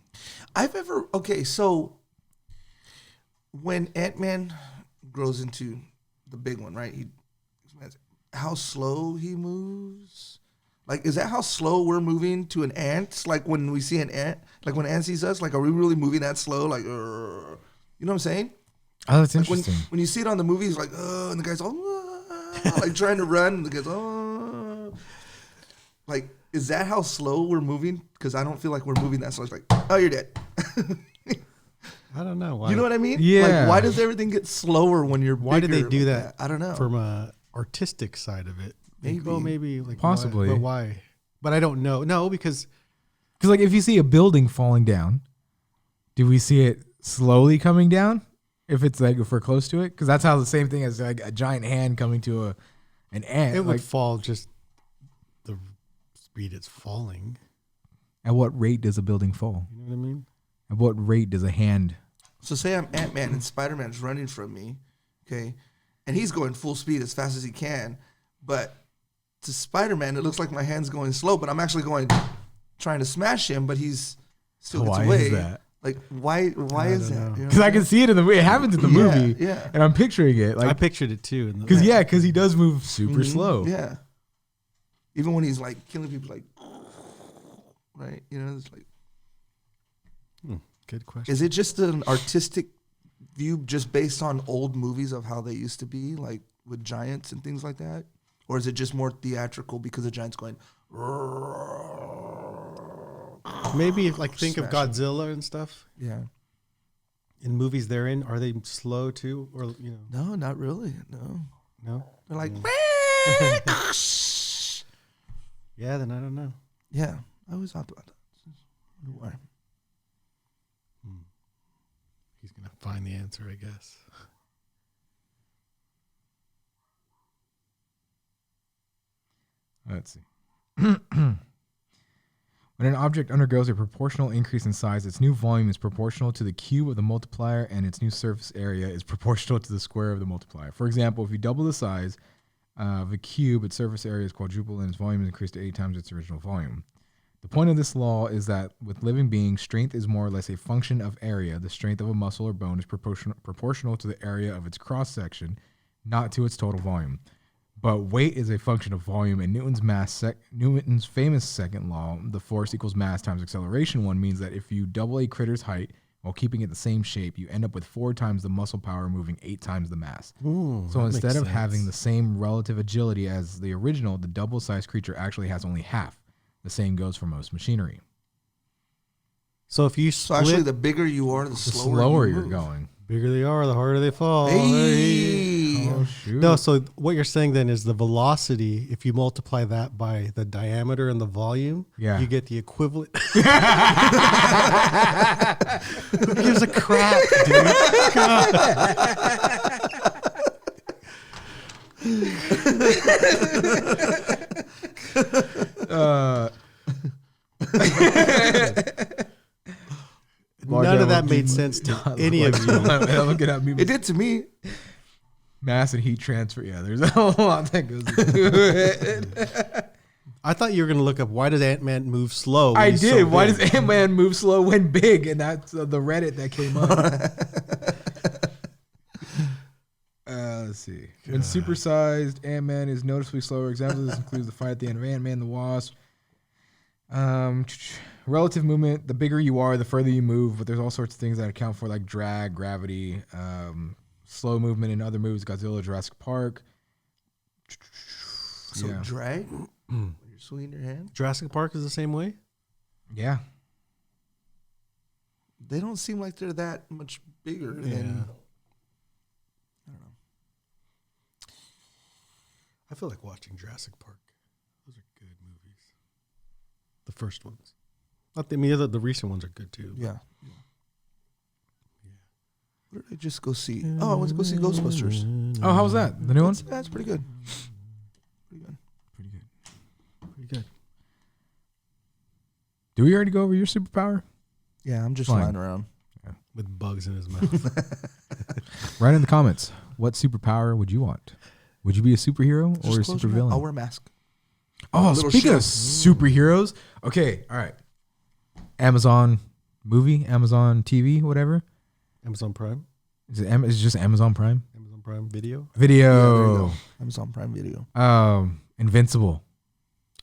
Okay, so when Ant-Man grows into the big one, right? How slow he moves? Like, is that how slow we're moving to an ant? Like when we see an ant, like when an ant sees us, like are we really moving that slow? Like, you know what I'm saying? Oh, that's Like interesting. when you see it on the movies, like, and the guy's all like trying to run, and the guy's like, is that how slow we're moving? Because I don't feel like we're moving that slow. It's like, oh, you're dead. I don't know why. You know what I mean? Yeah. Like, why does everything get slower when you're Why did they bigger do like that? I don't know. From a artistic side of it. Think, Maybe. well, maybe like Possibly. but why? But I don't know. No, because Because like if you see a building falling down, do we see it slowly coming down? If we're close to it? Because that's how the same thing as like a giant hand coming to an ant. it would like, fall just the speed it's falling. at what rate does a building fall? You know what I mean? At what rate does a hand? So say I'm Ant-Man and Spider-Man's running from me, okay? And he's going full speed as fast as he can. But to Spider-Man, it looks like my hand's going slow, but I'm actually trying to smash him, but he's still gets Why away. is that? Like, why is don't that? know. You know Because what I I'm can see it in the movie. It happens in the Yeah, movie. yeah. And I'm picturing it. I Like, pictured it too. because he does move super saying? slow. Yeah. Even when he's like killing people, like, right? You know, it's like, Good question. is it just an artistic view just based on old movies of how they used to be, like with giants and things like that? Or is it just more theatrical because the giant's going, Maybe if like think of Smash it. Godzilla and stuff yeah. in movies they're in, are they slow too, or you know? No, not really. No. No. They're like, Yeah, then I don't know. yeah. I always thought about that. I wonder why. He's gonna find the answer, I guess. Let's see. When an object undergoes a proportional increase in size, its new volume is proportional to the cube of the multiplier, and its new surface area is proportional to the square of the multiplier. For example, if you double the size of a cube, its surface area is quadrupled and its volume is increased to 8 times its original volume. The point of this law is that with living beings, strength is more or less a function of area. The strength of a muscle or bone is proportional to the area of its cross-section, not to its total volume. But weight is a function of volume, and Newton's famous second law, the force equals mass times acceleration one, means that if you double a critter's height while keeping it the same shape, you end up with 4 times the muscle power moving 8 times the mass. Ooh, So that instead of makes having sense. the same relative agility as the original, the double-sized creature actually has only half. The same goes for most machinery. So if you So split, actually, the bigger you are, the The slower, slower you you're move. going. bigger they are, the harder they fall. Hey. Oh, shoot. No, so what you're saying then is the velocity, if you multiply that by the diameter and the volume, Yeah. you get the equivalent. Who gives a crap, dude? None of that made sense to any of you. Look at me. It did to me. Mass and heat transfer. Yeah, there's a lot that goes into it. I thought you were going to look up why does Ant-Man move slow? when I he's did. so Why big? does Ant-Man move slow when big? And that's the Reddit that came up. Let's see. When supersized, Ant-Man is noticeably slower. Examples of this includes the fight at the end of Ant-Man and the Wasp. Relative movement, the bigger you are, the further you move, but there's all sorts of things that account for like drag, gravity, slow movement in other movies, Godzilla, Jurassic Park. So Yeah. drag when you're swinging your hand. Jurassic Park is the same way? Yeah. They don't seem like they're that much bigger Yeah. than. I feel like watching Jurassic Park. Those are good movies. The first ones. Not the, I mean, the recent ones are good too. Yeah. What did I just go see? Oh, I went to go see Ghostbusters. Oh, how was that? The new one? That's pretty good. Pretty good. Pretty good. Pretty good. Do we already go over your superpower? Yeah, I'm just Fine. lying around. With bugs in his mouth. Write in the comments. What superpower would you want? Would you be a superhero or a Just close your mouth. supervillain? I'll wear a mask. Oh, Little speaking of shield. superheroes. Okay, all right. Amazon movie, Amazon TV, whatever. Amazon Prime. Is it just Amazon Prime Amazon Prime Video. Yeah, there you Video? go. Amazon Prime Video. Invincible.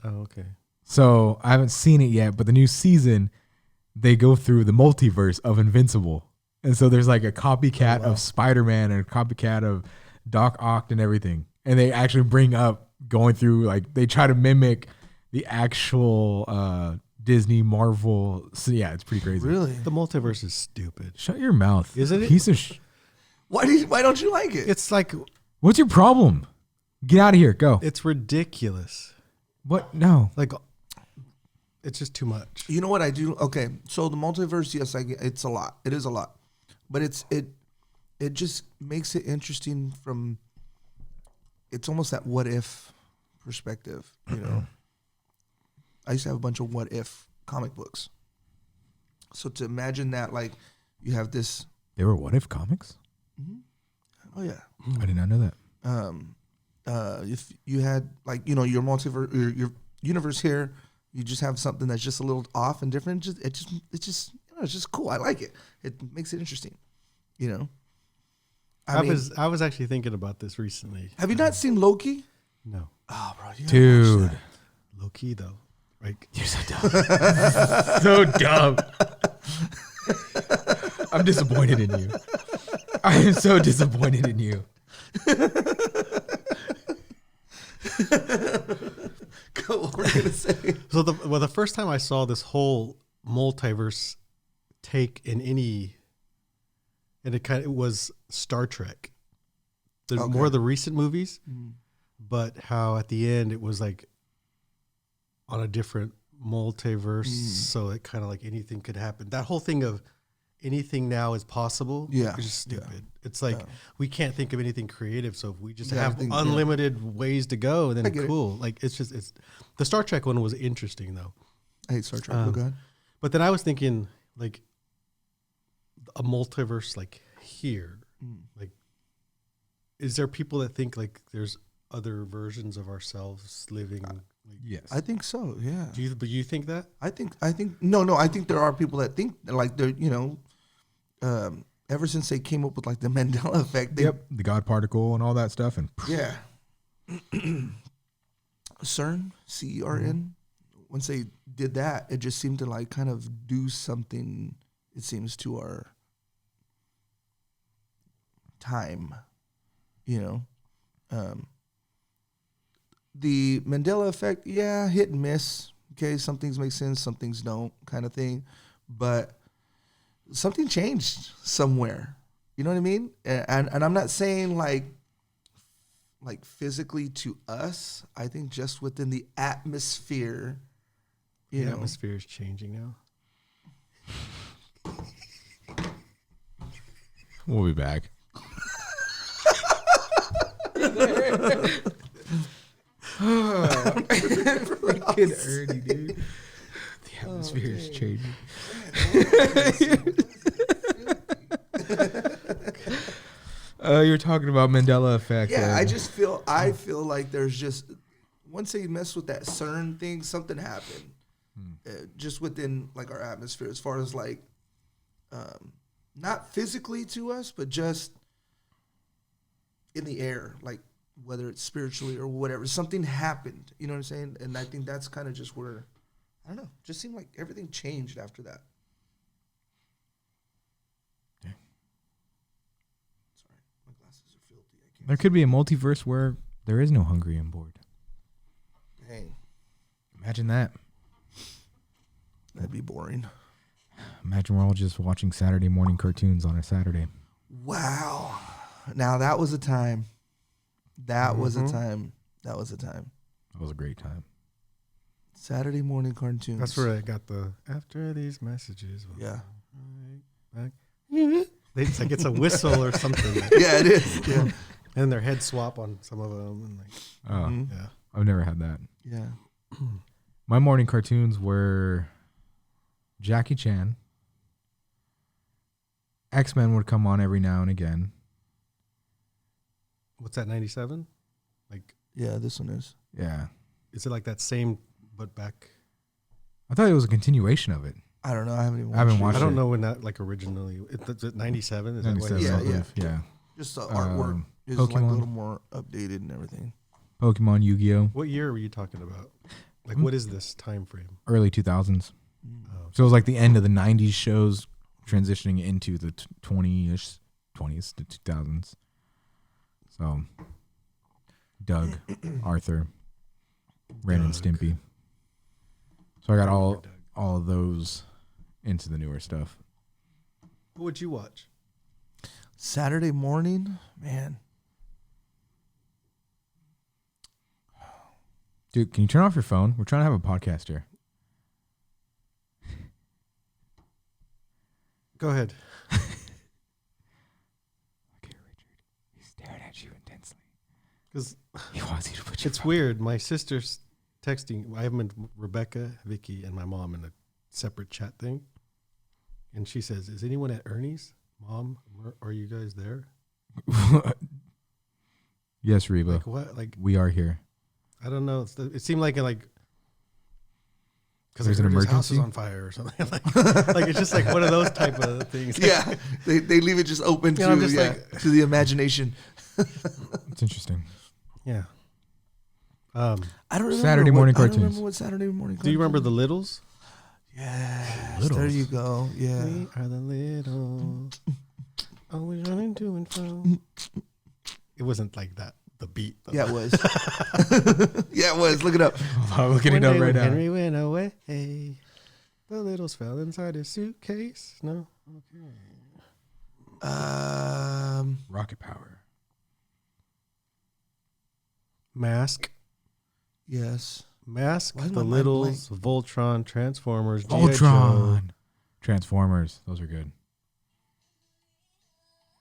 Oh, okay. So I haven't seen it yet, but the new season, they go through the multiverse of Invincible. And so there's like a copycat of Spider-Man and a copycat of Doc Ock and everything. And they actually bring up going through, like, they try to mimic the actual Disney Marvel. So yeah, it's pretty crazy. Really? The multiverse is stupid. Shut your mouth. Isn't it? Piece of Why don't you like it? It's like, What's your problem? Get out of here. Go. it's ridiculous. What? No. Like, it's just too much. You know what I do? Okay, so the multiverse, yes, it's a lot. It is a lot, but it just makes it interesting from. It's almost that what if perspective, you know. I used to have a bunch of what if comic books. So to imagine that, like, you have this. They were What If comics? Oh yeah. I did not know that. If you had, like, you know, your multiverse, your universe here, you just have something that's just a little off and different. It's just cool. I like it. It makes it interesting. You know. I mean, I was actually thinking about this recently. have you not seen Loki? No. Oh, bro, you gotta watch Dude. that. Low key though. Like, You're so dumb. So dumb. I'm disappointed in you. I am so disappointed in you. Go, what were you gonna say? so the first time I saw this whole multiverse take in any, and it was Star Trek. There's Okay. more of the recent movies, but how at the end it was like on a different multiverse, so it kind of like anything could happen. That whole thing of anything now is possible, Yeah, is just yeah. stupid. It's like we can't think of anything creative, so if we just Yeah, have everything- yeah. unlimited ways to go, then I get it. cool. Like it's the Star Trek one was interesting though. I hate Star Trek. Oh God. But then I was thinking like a multiverse, like here, like, is there people that think like there's other versions of ourselves living? Like, Yes. I think so. Yeah. but you think that? I think no. I think there are people that think like they're ever since they came up with like the Mandela effect. They, Yep. The God particle and all that stuff, and Yeah. CERN, CERN. Once they did that, it just seemed to like kind of do something. It seems to our time, the Mandela effect. Yeah, hit and miss. Okay, some things make sense, some things don't, kind of thing. But something changed somewhere. You know what I mean? And I'm not saying like physically to us. I think just within the atmosphere, The atmosphere is changing now. we'll be back. Freaking Ernie, dude. The atmosphere is changing. You're talking about Mandela effect. Yeah, I feel like there's just once they mess with that CERN thing, something happened. Just within like our atmosphere, as far as like, not physically to us, but just in the air, like whether it's spiritually or whatever, something happened. You know what I'm saying? And I think that's kind of just where, I don't know, just seemed like everything changed after that. Yeah. Sorry, my glasses are filthy. I can't. There could be a multiverse where there is no Hungry on board. Dang, Imagine that. that'd be boring. Imagine we're all just watching Saturday morning cartoons on a Saturday. Wow. Now that was a time. That was a time. That was a time. That was a great time. Saturday morning cartoons. That's where I got the after these messages. We'll Yeah. be right back. It's like it's a whistle or something. Yeah, it is. Yeah. And their head swap on some of them. And like, Oh, Mhm. yeah. I've never had that. Yeah. My morning cartoons were Jackie Chan. X-Men would come on every now and again. What's that, 97? Like, Yeah, this one is. Yeah. is it like that same, but back? I thought it was a continuation of it. I don't know. I haven't even I haven't watched watched I don't it. know when that, like, originally, is it 97? Is that what 97, it Yeah, I is? believe. Yeah. it. Just the artwork is like a Pokemon. little more updated and everything. Pokemon, Yu-Gi-Oh! What year were you talking about? Like, Hmm? what is this time frame? Early 2000s. Oh, So it was like the end of the 90s shows transitioning into the 20s to 2000s. So Doug, Arthur, Ren and Doug. Stimpy. So I got all Doug. of those into the newer stuff. What would you watch? Saturday morning, man. Dude, can you turn off your phone? We're trying to have a podcast here. Go ahead. Okay, Richard. He's staring at you intensely. Because He wants you to put your it's phone. weird. My sister's texting. I have Rebecca, Vicky, and my mom in a separate chat thing. And she says, "Is anyone at Ernie's? Mom, are you guys there?" Yes, Reba. Like what? Like We are here. I don't know. It seemed like because There's an his house is emergency? on fire or something. like it's just like one of those type of things. Yeah, they leave it just open You know, I'm to just like- to the imagination. It's interesting. Yeah. I don't remember Saturday morning I don't cartoons. remember what Saturday morning. Do you remember the cartoons- Littles? Yes, Littles? there you go. Yeah. We are the Littles. Always running to and fro. It wasn't like that. The beat. Though. Yeah, it was. Yeah, it was. Look it up. I'm looking One it up day right when now. Henry went away. The Littles fell inside his suitcase. No. Okay. Rocket power. Mask. Yes. Mask. Why is The my mind Littles. Voltron. Transformers. G.I. Joe. Voltron. Transformers. Those are good.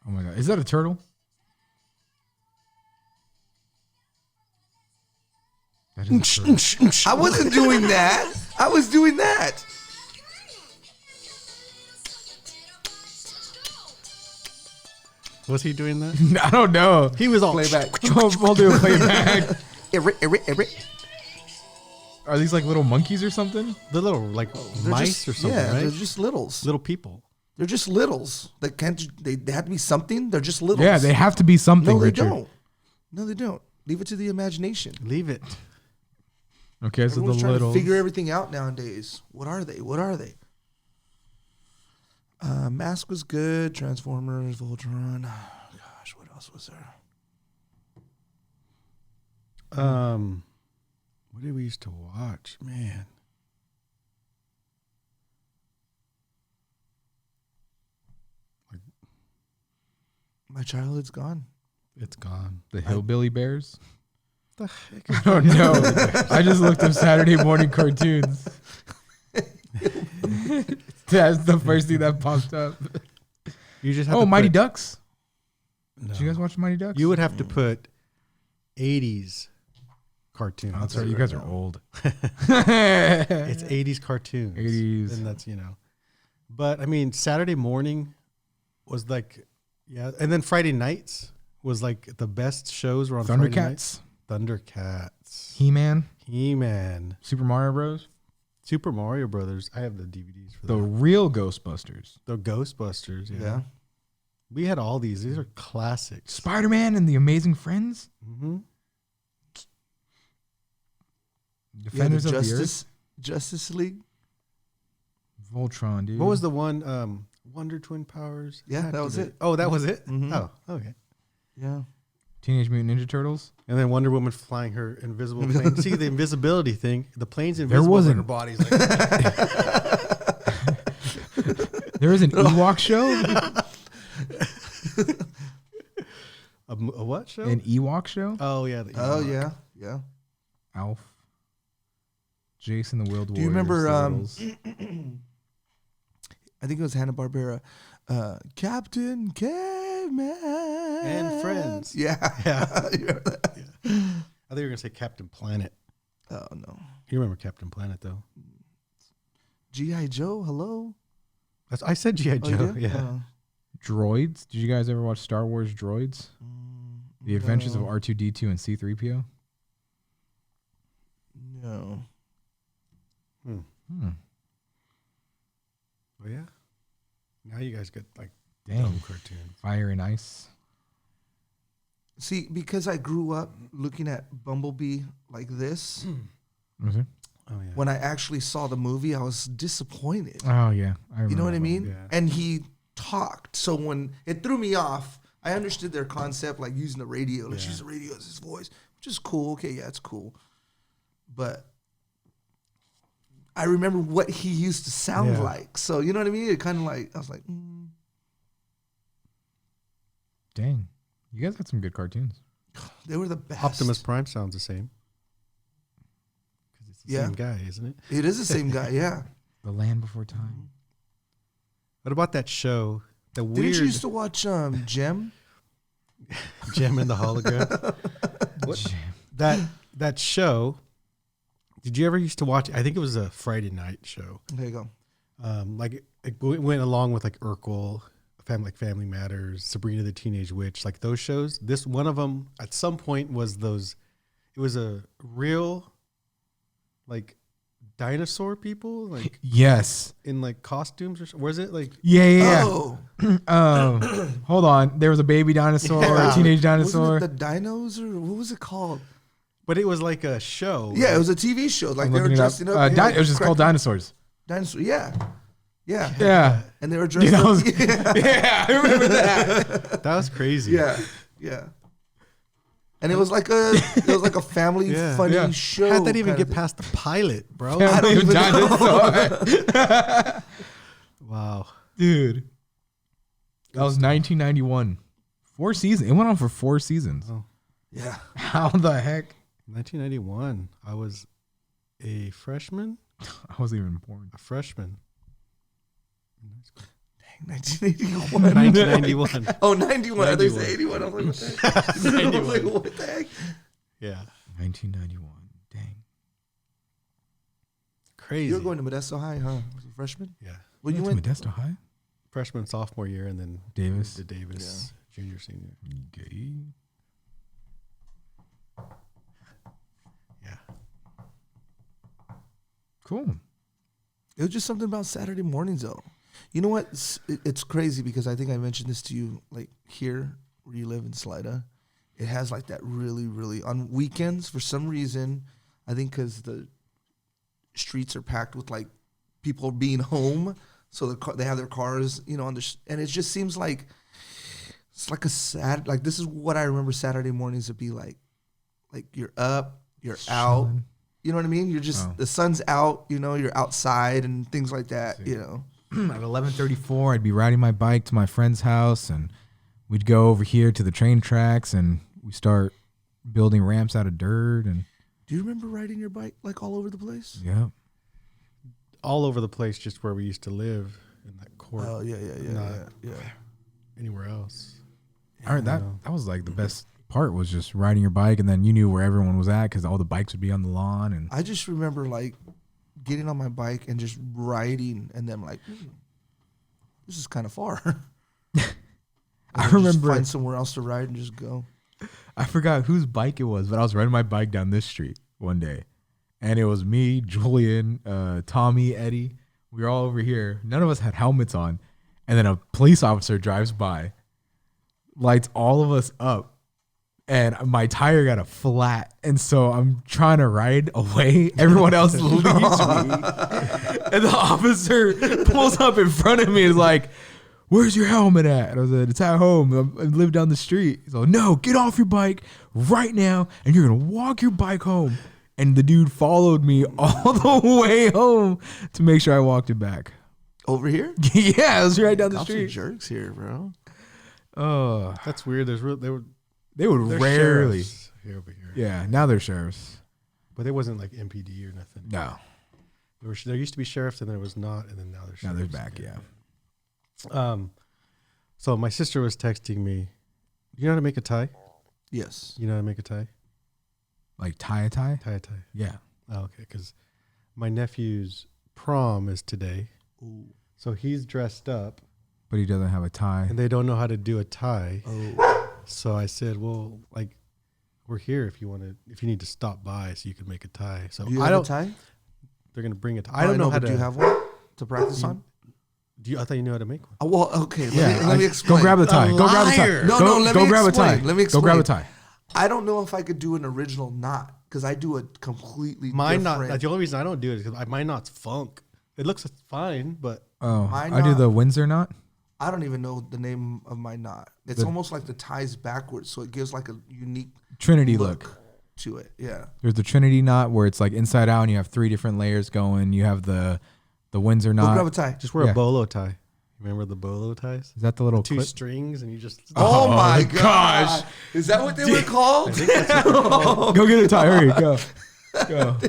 Oh my god. Is that a turtle? That is a turtle. I wasn't doing that. I was doing that. Was he doing that? I don't know. He was all Playback. We'll do a playback. Every. Are these like little monkeys or something? the little like They're mice just- or something, yeah, right? they're just littles. Little people. They're just littles. They can't. They have to be something. They're just littles. Yeah, they have to be something, No, they Richard. don't. No, they don't. Leave it to the imagination. Leave it. Okay, so Everyone's the trying little. to figure everything out nowadays. What are they? What are they? Mask was good. Transformers, Voltron. Gosh, what else was there? What did we used to watch? Man. My childhood's gone. It's gone. The Hillbilly Bears? The heck I don't know. I just looked up Saturday morning cartoons. That's the first thing that popped up. You just have Oh, to Mighty put- Ducks. No. Did you guys watch Mighty Ducks? You would have to put 80s cartoons. Oh, that's right. You guys are old. It's 80s cartoons. 80s. And that's, But I mean, Saturday morning was like, yeah. And then Friday nights was like the best shows were on Friday nights. Thundercats. Thundercats. He-Man. He-Man. Super Mario Bros. Super Mario Brothers. I have the DVDs for The that. real Ghostbusters. The Ghostbusters. Yeah. Yeah. We had all these. These are classics. Spider-Man and the Amazing Friends. Mm-hmm. Defenders Yeah, the of the Earth. Justice League. Voltron, dude. What was the one? Wonder Twin Powers. Yeah, Had that to was be- it. Oh, that was it. Mhm. Oh, okay. Yeah. Teenage Mutant Ninja Turtles? And then Wonder Woman flying her invisible plane. See the invisibility thing. The plane's There invisible, wasn't- but her body's like. There was an Ewok show? A what show? An Ewok show? Oh yeah. The Oh Ewok. yeah. Yeah. Alf. Jason the Wild Warriors. Do you remember, the Turtles. I think it was Hanna-Barbera. Captain Caveman And Friends. Yeah. Yeah. You remember that? I thought you were gonna say Captain Planet. Oh no. You remember Captain Planet though? G.I. Joe. Hello. I said G.I. Oh, you Joe. did? Yeah. Droids? Did you guys ever watch Star Wars Droids? The Adventures of R2-D2 and C-3PO? No. Hmm. Oh yeah. Now you guys get like Dang. dumb cartoons. Fire and Ice. See, because I grew up looking at Bumblebee like this, Was it? Oh yeah. when I actually saw the movie, I was disappointed. Oh, yeah. I You know what I remember mean? Yeah. And he talked. So when it threw me off, I understood their concept, like using the radio. Let's Yeah. use the radio as his voice, which is cool. Okay, yeah, it's cool. But I remember what he used to sound Yeah. like. So, you know what I mean? It kind of like, I was like, Dang. You guys had some good cartoons. they were the best. Optimus Prime sounds the same. Because it's the Yeah. same guy, isn't it? It is the same guy, yeah. The Land Before Time. What about that show? The Didn't weird you used to watch Gem? Gem and the Hologram. What? That show. Did you ever used to watch? I think it was a Friday night show. There you go. Like it went along with like Urkel, Family Matters, Sabrina the Teenage Witch, like those shows. This one of them at some point was those. It was a real, like, dinosaur people, like Yes. in like costumes or was it like? Yeah. Oh, Hold on. There was a baby dinosaur, Yeah. a teenage dinosaur. Wasn't it the Dinos or what was it called? But it was like a show. Yeah, it was a TV show. Like I'm they were looking it up. dressing up. It was just called Dinosaurs. Dinosaur. Yeah, yeah, Yeah. and they were dressed That up. was- Yeah. Yeah, I remember that. That was crazy. Yeah, yeah. And it was like a family Yeah. funny Yeah. show. How'd that even kind of get past the pilot, bro? I don't even know. Dinosaur. Wow. Dude. That was 1991. 4 seasons. It went on for 4 seasons. Oh. thing. Yeah. How the heck? 1991. I was a freshman. I wasn't even born. A freshman. 1981. 1991. Oh, 91. I think 91. it's 81. I was like, what the heck? I was like, what the heck? Yeah. 1991. Dang. Crazy. You're going to Modesto High, huh? As a freshman? Yeah. Well, you Went went. to Modesto High. Freshman, sophomore year, and then Davis. to Davis, junior, senior. Gay. Yeah. Cool. It was just something about Saturday mornings, though. You know what? It's crazy because I think I mentioned this to you, like here where you live in Salida. It has like that really, really on weekends for some reason. I think because the streets are packed with like people being home, so they have their cars, you know, and it just seems like it's like a sad. Like this is what I remember Saturday mornings to be like. Like you're up, you're out. Chilling. You know what I mean? You're just the sun's out. You know, you're outside and things like that. You know. At 11:34, I'd be riding my bike to my friend's house, and we'd go over here to the train tracks, and we start building ramps out of dirt. And Do you remember riding your bike like all over the place? yeah, All over the place, just where we used to live in that court. Oh yeah. Not- Anywhere else. I heard that was like the best part was just riding your bike, and then you knew where everyone was at because all the bikes would be on the lawn. And I just remember like getting on my bike and just riding, and then like, this is kind of far. I Just remember find somewhere else to ride and just go. I forgot whose bike it was, but I was riding my bike down this street one day, and it was me, Julian, Tommy, Eddie. We were all over here. None of us had helmets on, and then a police officer drives by, lights all of us up, and my tire got a flat, and so I'm trying to ride away. Everyone else leaves me, and the officer pulls up in front of me and is like, "Where's your helmet at?" And I was like, "It's at home. I live down the street." He's like, "No, get off your bike right now, and you're gonna walk your bike home." And the dude followed me all the way home to make sure I walked it back. Over here? Yeah, it was right down the Cops are street. jerks here, bro. Oh, That's weird. They would they would they're rarely. sheriffs here over here. Yeah, now they're sheriffs. But it wasn't like MPD or nothing. No, There used to be sheriffs, and there was not, and then now there's now sheriffs. they're back. again. Yeah. So my sister was texting me. You know how to make a tie? Yes. You know how to make a tie? Like tie a tie. Tie a tie. Yeah. Oh, okay. Because my nephew's prom is today, so he's dressed up, But he doesn't have a tie. and they don't know how to do a tie. Oh. So I said, well, like, we're here if you need to stop by so you can make a tie. So Do you I have don't. a tie? They're gonna bring it. I don't know how but to. do you have one to practice on? I thought you knew how to make one. Oh, well, okay. Yeah, Let me explain. Go grab the tie. A Go grab the tie. liar. No, go, no, let go me grab explain. a tie. Let me Go grab a explain. tie. I don't know if I could do an original knot because I do a completely Mine different. not. The only reason I don't do it is because my knot's funk. It looks fine, but Oh, My I do knot- the Windsor knot. I don't even know the name of my knot. It's almost like the ties backwards, so it gives like a unique Trinity look. to it. Yeah. There's the Trinity knot where it's like inside out and you have 3 different layers going. You have the Windsor Go grab a knot. tie. just wear Yeah. a bolo tie. Remember the bolo ties? Is that the little 2 clip? strings, and you just. Oh, my gosh. gosh. Is that what they were called? Go get a tie. Hurry, go. Go. I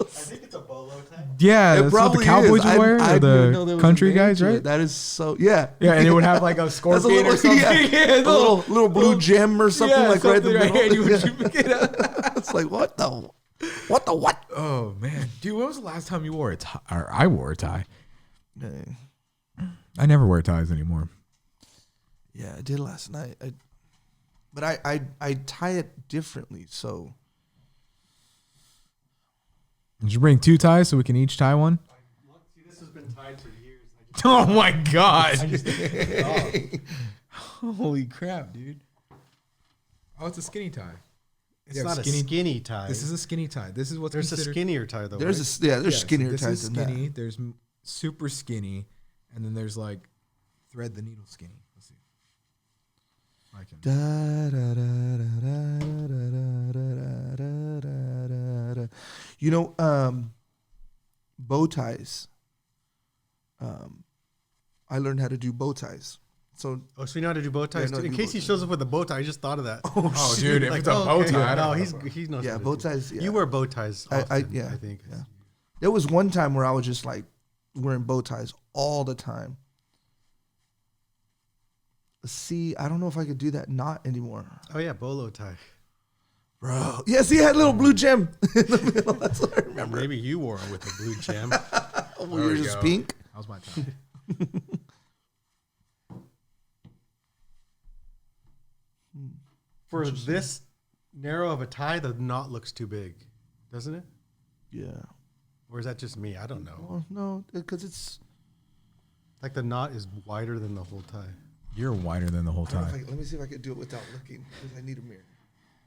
think it's a bolo tie. Yeah, It that's what the probably Cowboys is. would wear, I or didn't know there the was a country name guys, to it. right? That is so, yeah. Yeah, and it would have like a scorpion little- or something. yeah. Yeah, A little blue gem or something yeah, like right in the something middle. here, you would Yeah. pick it up. It's like, what the? Oh man, dude, when was the last time you wore a tie? Or I wore a tie. I never wear ties anymore. Yeah, I did last night. But I tie it differently. So Did you bring 2 ties so we can each tie one? See, this has been tied for years. Oh my god! I just take it off. Holy crap, dude! Oh, it's a skinny tie. It's Yeah, not a skinny tie. This is a skinny tie. This is what's There's a considered. skinnier tie though. there's right? there's Yeah, skinnier so this ties is than skinny. that. There's super skinny, and then there's like thread the needle skinny. Let's see. I can. You know, bow ties. I learned how to do bow ties. So Oh, so you know how to do bow ties? Yeah, no, too? In do case bow he ties. shows up with a bow tie, I just thought of that. Oh, dude, if it's a bow okay. tie, I No, don't he knows. yeah, what it bow is. ties. Yeah. You wear bow ties. I Often, yeah, I think. yeah. There was one time where I was just like wearing bow ties all the time. See, I don't know if I could do that knot anymore. Oh yeah, bolo tie. Bro. Yes, he had a little blue gem in the middle. That's what I remember. Maybe you wore it with a blue gem. Oh, yours is pink. How's my time? For this narrow of a tie, the knot looks too big, doesn't it? Yeah. Or is that just me? I don't know. Well, no, because it's. Like the knot is wider than the whole tie. You're wider than the whole I don't know tie. let me see if I can do it without looking, because I need a mirror.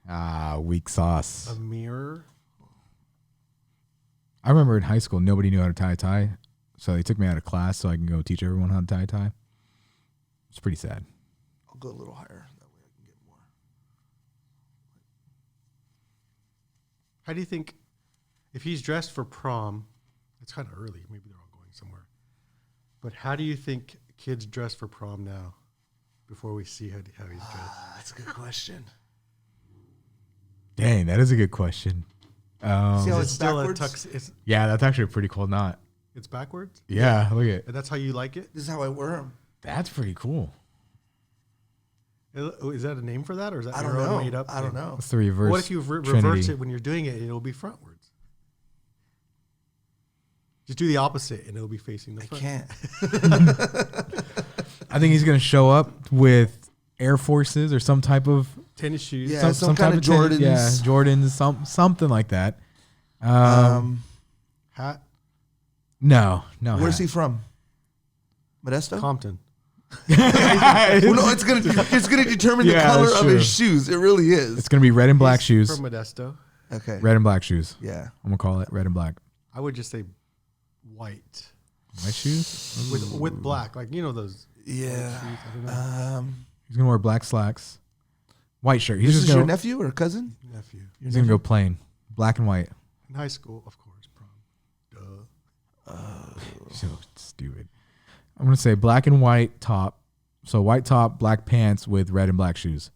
Ah, weak sauce. A mirror. I remember in high school, nobody knew how to tie a tie. So they took me out of class so I can go teach everyone how to tie a tie. It's pretty sad. I'll go a little higher. That way I can get more. How do you think, if he's dressed for prom, it's kind of early. Maybe they're all going somewhere. But how do you think kids dress for prom now? Before we see how he's dressed. That's a good question. Dang, that is a good question. See how Is it it's still backwards? a tux? Yeah, that's actually a pretty cool knot. It's backwards? Yeah, look at And that's how you like it? This is how I wear them. that's pretty cool. Is that a name for that? Or is that I your don't own know. made up I don't thing? know. That's the reverse. What if you reverse Trinity. it when you're doing it? It'll be frontwards. Just do the opposite, and it'll be facing the I front. can't. I think he's gonna show up with Air Forces or some type of Tennis shoes. Yeah. some type kind of tennis- Yeah, Jordans. Jordans, something like that. Hat. No. Where's he from? Modesto? Compton. Well, no, it's gonna determine the Yeah, color that's of true. his shoes. It really is. It's gonna be red and black He's shoes. From Modesto. Okay. Red and black shoes. Yeah. I'm gonna call it red and black. I would just say white. White shoes. With black. Like, you know those Yeah. shoes? I don't know. He's gonna wear black slacks, white shirt. He's This just is your gonna nephew or cousin? Nephew. he's gonna go plain, black and white. In high school, of course, prom. Duh. So stupid. I'm gonna say black and white top. So white top, black pants with red and black shoes.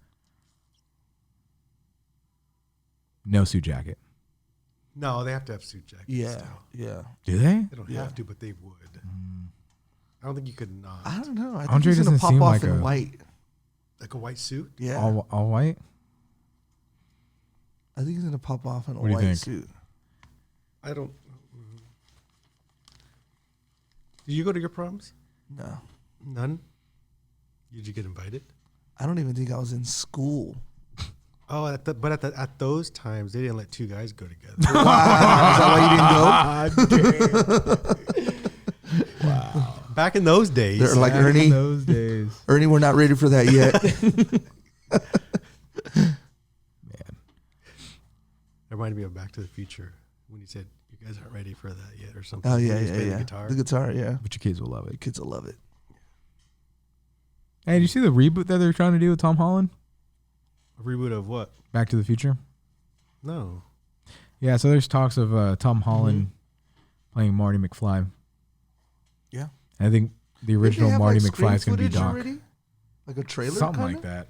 No suit jacket. No, they have to have suit jackets. Yeah. Still. Yeah. Do they? They don't have to, but they would. I don't think you could not. I don't know. I think Andre he's gonna doesn't pop seem off like in a- white. Like a white suit? Yeah. All white. I think he's gonna pop off in a What do you white think? suit. I don't. Did you go to your proms? No. None? Did you get invited? I don't even think I was in school. Oh, at those times, they didn't let two guys go together. Is that why you didn't go? Back in those days. They're like Back in Ernie. those days. Ernie, we're not ready for that yet. Man. It reminded me of Back to the Future when he said, "You guys aren't ready for that yet," or something. Oh yeah, He was yeah, playing yeah. The guitar. The guitar, yeah. But your kids will love The it. kids will love it. Hey, did you see the reboot that they're trying to do with Tom Holland? A reboot of what? Back to the Future. No. Yeah, so there's talks of Tom Holland playing Marty McFly. Yeah. And I think the Didn't original they have, Marty like, McFly is screen going to be footage Doc. already? Like a trailer, Something kinda? like that.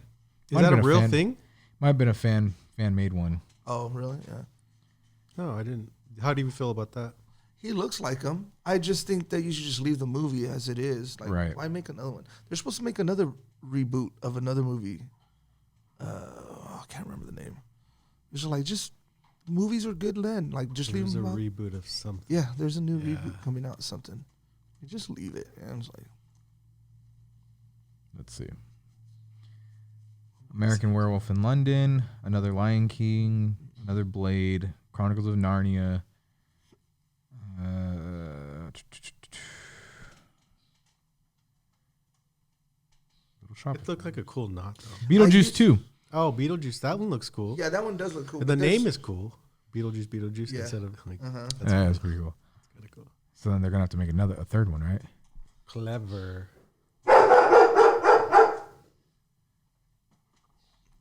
Is Might that have a been real fan- thing? Might have been a fan made one. Oh, really? Yeah. No, I didn't. How do you feel about that? He looks like him. I just think that you should just leave the movie as it is. Like, Right. why make another one? They're supposed to make another reboot of another movie. I can't remember the name. It's just like, movies are good then. Like, just leave There's a them out. reboot of something. Yeah, there's a new Yeah. reboot coming out. Something. You just leave it. And it's like, Let's see. American Werewolf in London, another Lion King, another Blade, Chronicles of Narnia. Little Shop. It looked like a cool knot, though. Beetlejuice 2. Oh, Beetlejuice. That one looks cool. yeah, that one does look cool. And the but name there's- is cool. Beetlejuice Yeah. instead of like. Uh-huh. Yeah, that's pretty cool. Kind of cool. So then they're gonna have to make a third one, right? Clever.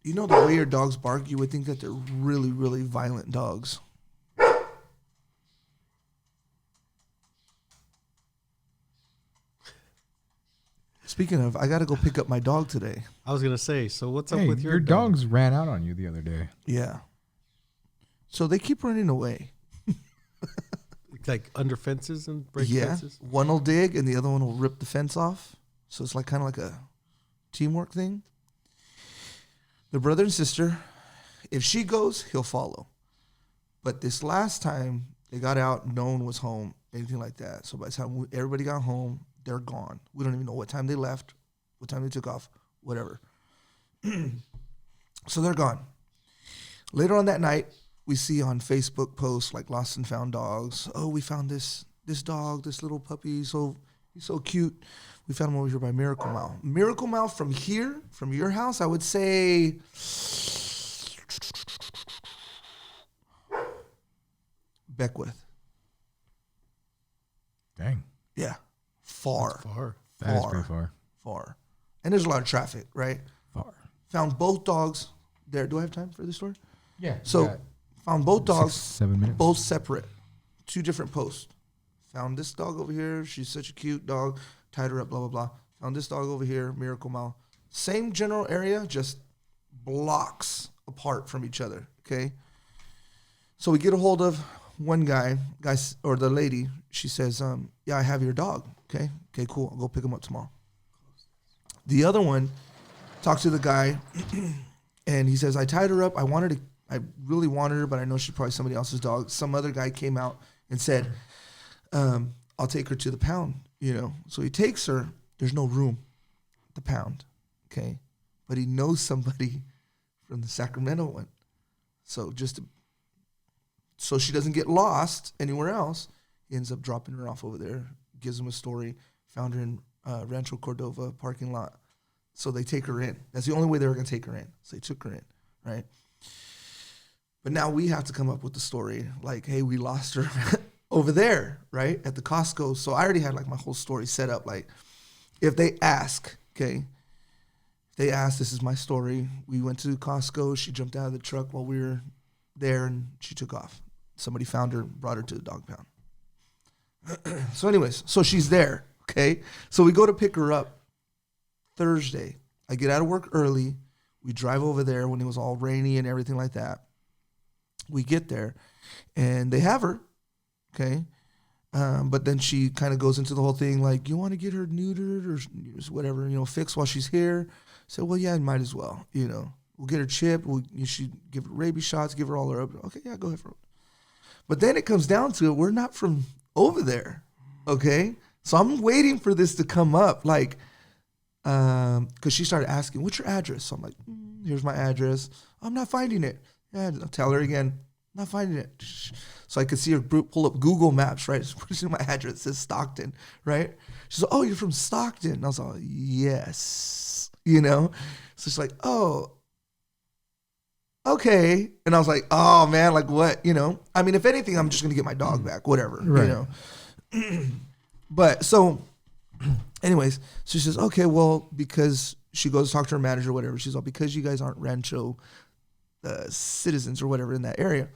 You know the way your dogs bark, you would think that they're really, really violent dogs. Speaking of, I got to go pick up my dog today. I was gonna say. So what's up Hey, with your dog? dogs ran out on you the other day. Yeah. So they keep running away. Like under fences and break Yeah. fences. One will dig and the other one will rip the fence off. So it's like kind of like a teamwork thing. They're brother and sister. if she goes, he'll follow. But this last time, they got out, no one was home, anything like that. So by the time everybody got home, they're gone. We don't even know what time they left, what time they took off, whatever. So they're gone. Later on that night, we see on Facebook posts like lost and found dogs. Oh, we found this dog, this little puppy. He's so cute. We found him over here by Miracle Mile. Miracle Mile from here, from your house, I would say Beckwith. Dang. Yeah. Far. That's far. That is pretty far. Far. And there's a lot of traffic, right? Far. Found both dogs there. Do I have time for this story? Yeah. So found both dogs, 7 minutes. both separate, 2 different posts. Found this dog over here. She's such a cute dog. Tied her up, blah, blah, blah. Found this dog over here, Miracle Mile. Same general area, just blocks apart from each other, okay? So we get a hold of one guy, or the lady. She says, yeah, I have your dog, okay? Okay, cool. I'll go pick him up tomorrow. The other one talks to the guy, and he says, I tied her up. I really wanted her, but I know she's probably somebody else's dog. Some other guy came out and said, I'll take her to the pound, So he takes her. There's no room at the pound, okay? But he knows somebody from the Sacramento one. So so she doesn't get lost anywhere else, he ends up dropping her off over there, gives him a story, found her in Rancho Cordova parking lot. So they take her in. That's the only way they were going to take her in. So they took her in, right? But now we have to come up with the story like, hey, we lost her over there, right, at the Costco. So I already had like my whole story set up. Like, if they ask, okay, this is my story. We went to Costco. She jumped out of the truck while we were there, and she took off. Somebody found her, brought her to the dog pound. So anyways, so she's there, okay? So we go to pick her up Thursday. I get out of work early. We drive over there when it was all rainy and everything like that. We get there, and they have her, okay? But then she kind of goes into the whole thing like, you want to get her neutered or whatever, fixed while she's here? So, well, yeah, might as well, We'll get her chipped. You should give her rabies shots, give her all her, okay, yeah, go ahead for it. But then it comes down to it. We're not from over there, okay? So I'm waiting for this to come up, like, because she started asking, what's your address? So I'm like, here's my address. I'm not finding it. Yeah, I'll tell her again, not finding it. So I could see her pull up Google Maps, right? Just put in my address. It says Stockton, right? She's like, oh, you're from Stockton. And I was like, yes, So she's like, oh, okay. And I was like, oh, man, like what, I mean, if anything, I'm just going to get my dog back, whatever, Right. But so anyways, she says, okay, well, because she goes to talk to her manager or whatever. She's like, because you guys aren't Rancho citizens or whatever in that area,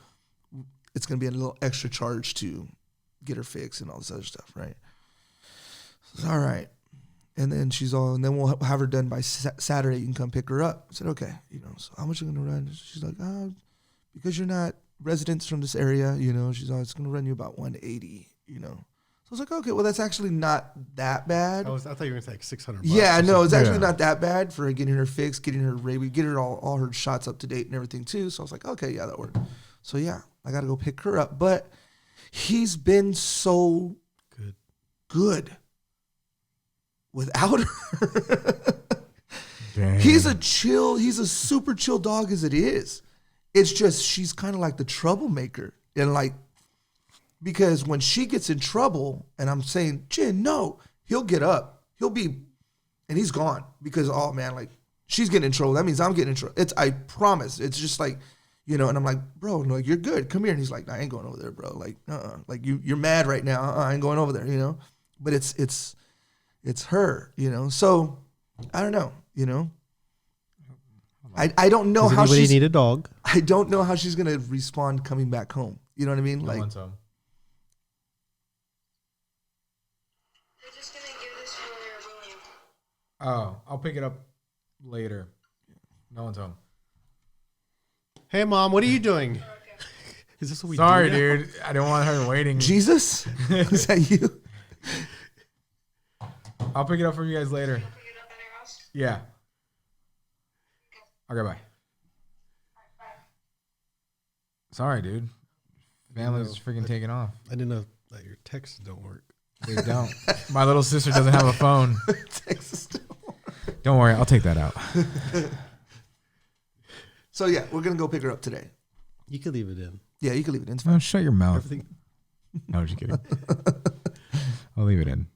it's going to be a little extra charge to get her fixed and all this other stuff, right? So, all right. And then and then we'll have her done by Saturday. You can come pick her up. I said, okay, so how much are you going to run? She's like, because you're not residents from this area, she's like, it's going to run you about $180, So I was like, okay, well, that's actually not that bad. I thought you were going to say like $600. Yeah, no, it's actually Yeah. not that bad for getting her fixed, getting her rabies, get her all her shots up to date and everything too. So I was like, okay, yeah, that worked. So yeah, I got to go pick her up. But he's been so good without her. Dang. He's a super chill dog as it is. It's just she's kind of like the troublemaker. And like, because when she gets in trouble and I'm saying, Jen, no, he'll get up. And he's gone because, oh man, like she's getting in trouble. That means I'm getting in trouble. I promise. It's just like, and I'm like, bro, no, you're good. Come here. And he's like, I ain't going over there, bro. Like, like you're mad right now. I ain't going over there, But it's her, So I don't know, I don't know how Does anybody need a dog? I don't know how she's gonna respond coming back home. You know what I mean? No Like, one's home. We're just gonna give this for William. Oh, I'll pick it up later. No one's home. Hey, Mom, what are you doing? Is this what we Sorry, do now? dude. I don't want her waiting. Jesus, is that you? I'll pick it up from you guys later. Pick it up at your house. Yeah. Okay, bye. Sorry, dude. Family's freaking taking off. I didn't know that your texts don't work. They don't. My little sister doesn't have a phone. Texas. Don't worry, I'll take that out. So yeah, we're gonna go pick her up today. You could leave it in. Yeah, you can leave it in. It's fine. No, shut your mouth. Everything. No, I'm just kidding. I'll leave it in.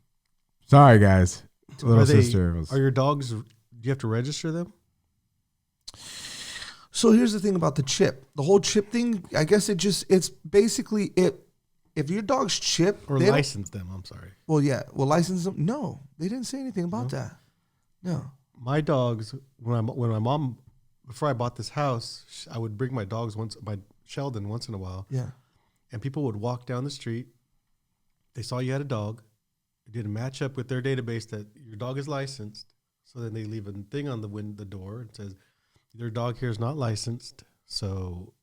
Sorry, guys. Little sister was. Are your dogs? Do you have to register them? So here's the thing about the chip. The whole chip thing, I guess it's basically it. If your dog's chip Or they don't- license them? I'm sorry. Well, yeah. Well, license them. No, they didn't say anything about that. No. My dogs, when my mom, before I bought this house, I would bring my dogs my Sheldon once in a while, Yeah. and people would walk down the street. They saw you had a dog. It didn't match up with their database that your dog is licensed. So then they leave a thing on the door and says, your dog here is not licensed. So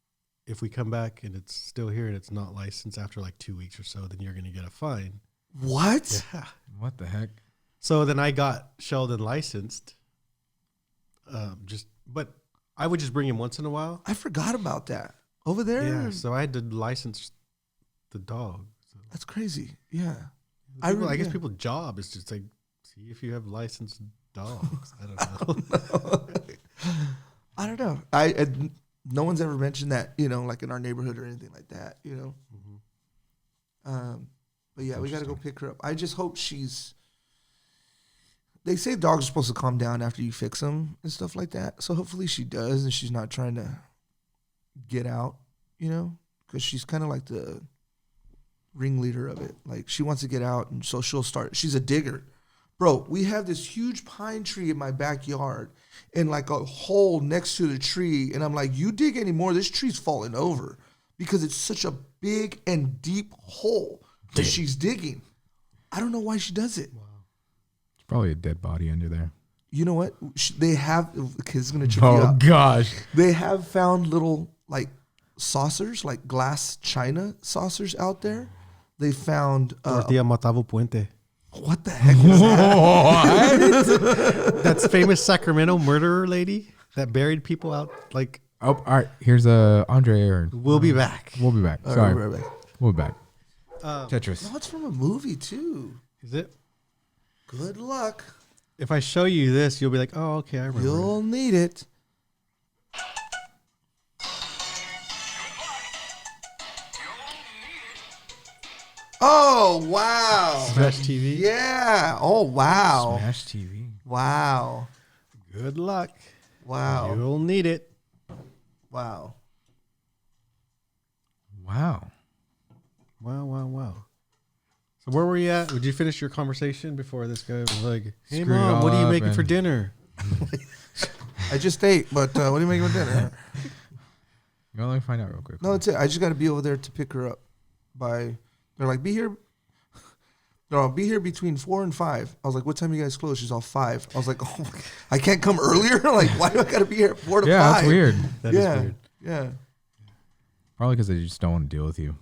if we come back and it's still here and it's not licensed after like 2 weeks or so, then you're going to get a fine. What? Yeah. What the heck? So then I got Sheldon licensed. But I would just bring him once in a while. I forgot about that. Over there? Yeah. So I had to license the dog. So That's crazy. Yeah. I really- guess yeah. people's job is just like see if you have licensed dogs. I don't know. I don't know. No one's ever mentioned that, like in our neighborhood or anything like that, But yeah, we got to go pick her up. I just hope they say dogs are supposed to calm down after you fix them and stuff like that. So hopefully she does and she's not trying to get out, because she's kind of like the ringleader of it. Like she wants to get out, and so she's a digger. Bro, we have this huge pine tree in my backyard and like a hole next to the tree. And I'm like, you dig anymore, this tree's falling over because it's such a big and deep hole that she's digging. I don't know why she does it. It's probably a dead body under there. You know what? They have, it's going to trip you Oh, up. gosh. They have found little like saucers, like glass china saucers out there. They found, Tortilla Matavo Puente. what the heck was that? That's famous Sacramento murderer lady that buried people out. Like, Oh, all right. Here's Andre Aaron. we'll be back. We'll be back. All right, Sorry. we'll be right back. We'll be back. Tetris. No, it's from a movie too. Is it? Good luck. If I show you this, you'll be like, oh, okay, I remember. You'll need it. Oh, wow. Smash TV. Yeah. Oh, wow. Smash TV. Wow. Good luck. Wow. You'll need it. Wow. Wow. Wow, wow, wow. So where were you at? Would you finish your conversation before this guy was like, hey, Screwed it Mom, what are all you up making for and- dinner? I just ate, but what are you making for dinner? Let me find out real quick. No, that's it. I just got to be over there to pick her up. They're like, be here. No, I'll be here between 4 and 5. I was like, what time you guys close? She's all 5. I was like, oh, I can't come earlier? Like, why do I got to be here at 4 to 5? Yeah, that's weird. That is yeah. weird. Yeah. Probably because they just don't want to deal with you.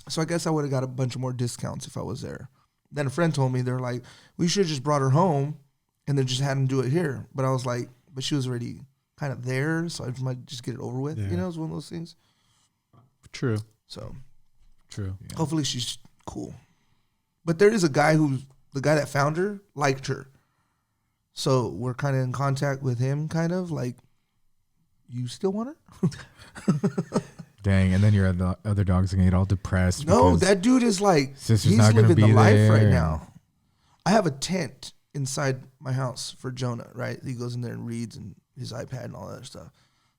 So I guess I would have got a bunch of more discounts if I was there. Then a friend told me, they're like, we should have just brought her home and then just had him do it here. But I was like, but she was already kind of there, so I might just get it over with. Yeah. It's one of those things. True. So True. hopefully she's cool. But there is a guy the guy that found her liked her. So we're kind of in contact with him, kind of like, you still want her? Dang, and then your other dogs are going to get all depressed. No, because that dude is like, sister's he's not gonna living the be life right there. now. I have a tent inside my house for Jonah, right? He goes in there and reads and his iPad and all that stuff.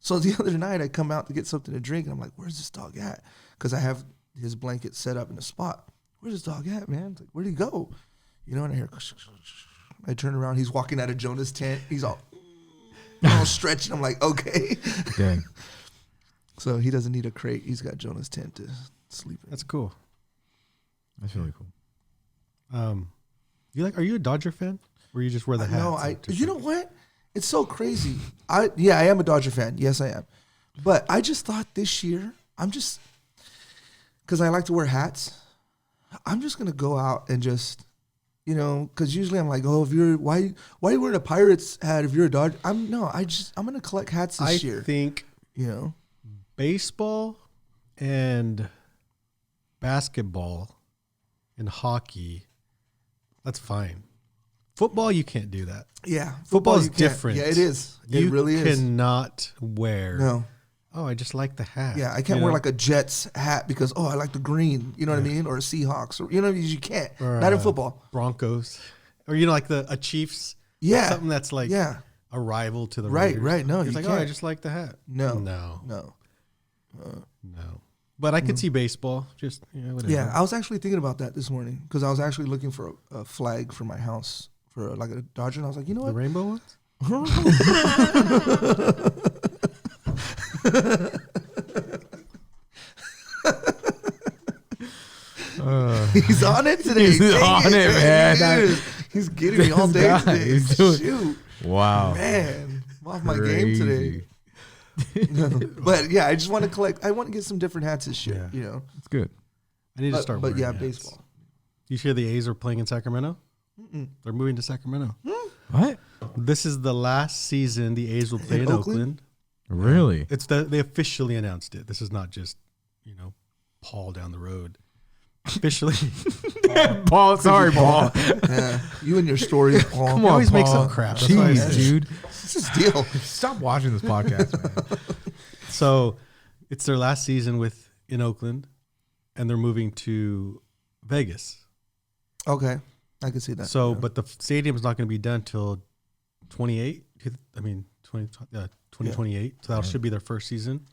So the other night I come out to get something to drink and I'm like, where's this dog at? Because I have his blanket set up in a spot. Where's this dog at, man? It's like, where'd he go? And I hear, I turn around, he's walking out of Jonah's tent. He's all stretching. I'm like, okay. Dang. So he doesn't need a crate. He's got Jonah's tent to sleep in. That's cool. That's really cool. Are you a Dodger fan? Or you just wear the hat? No, you know what? It's so crazy. I am a Dodger fan. Yes, I am. But I just thought this year, because I like to wear hats, I'm just gonna go out and just, because usually I'm like, oh, if you're why are you wearing a Pirates hat if you're a Dodger? I'm gonna collect hats this year. I think You know, Baseball and basketball and hockey, that's fine. Football, you can't do that. yeah, Football is you can't. different. Yeah, it is. It You really is. cannot wear. No, Oh, I just like the hat. yeah, I can't you wear know? like a Jets hat because I like the green. You know what I mean? Or a Seahawks, or you can't. Or, Not in football. Broncos, or like a Chiefs. Yeah, something that's like yeah, a rival to the Right, Raiders. right. No, it's you like, can't. I just like the hat. no, no, no. But I could see baseball. Just whatever. Yeah, I was actually thinking about that this morning because I was actually looking for a flag for my house for like a Dodger, and I was like, you know The what? rainbow ones. He's on it today. He's Dang on it, man. He is. He's getting me all day guy today. is doing- Shoot, Wow. man, I'm off my game today. But yeah, I just want to collect. I want to get some different hats and shit. Yeah. You know, It's good. I need to start. but wearing yeah, hats. baseball. You hear the A's are playing in Sacramento? They're moving to Sacramento. What? This is the last season the A's will play In in Oakland? Oakland. Really? They officially announced it. This is not just Paul down the road. Officially, Paul, sorry, Paul. Yeah, you and your stories, Paul. Come You on, always make Paul. some crap. That's why I Jeez, say it. dude. What's this deal? Stop watching this podcast, man. so it's their last season in Oakland, and they're moving to Vegas. Okay, I can see that. So, yeah. but the stadium is not going to be done till 2028. So that should be their first season.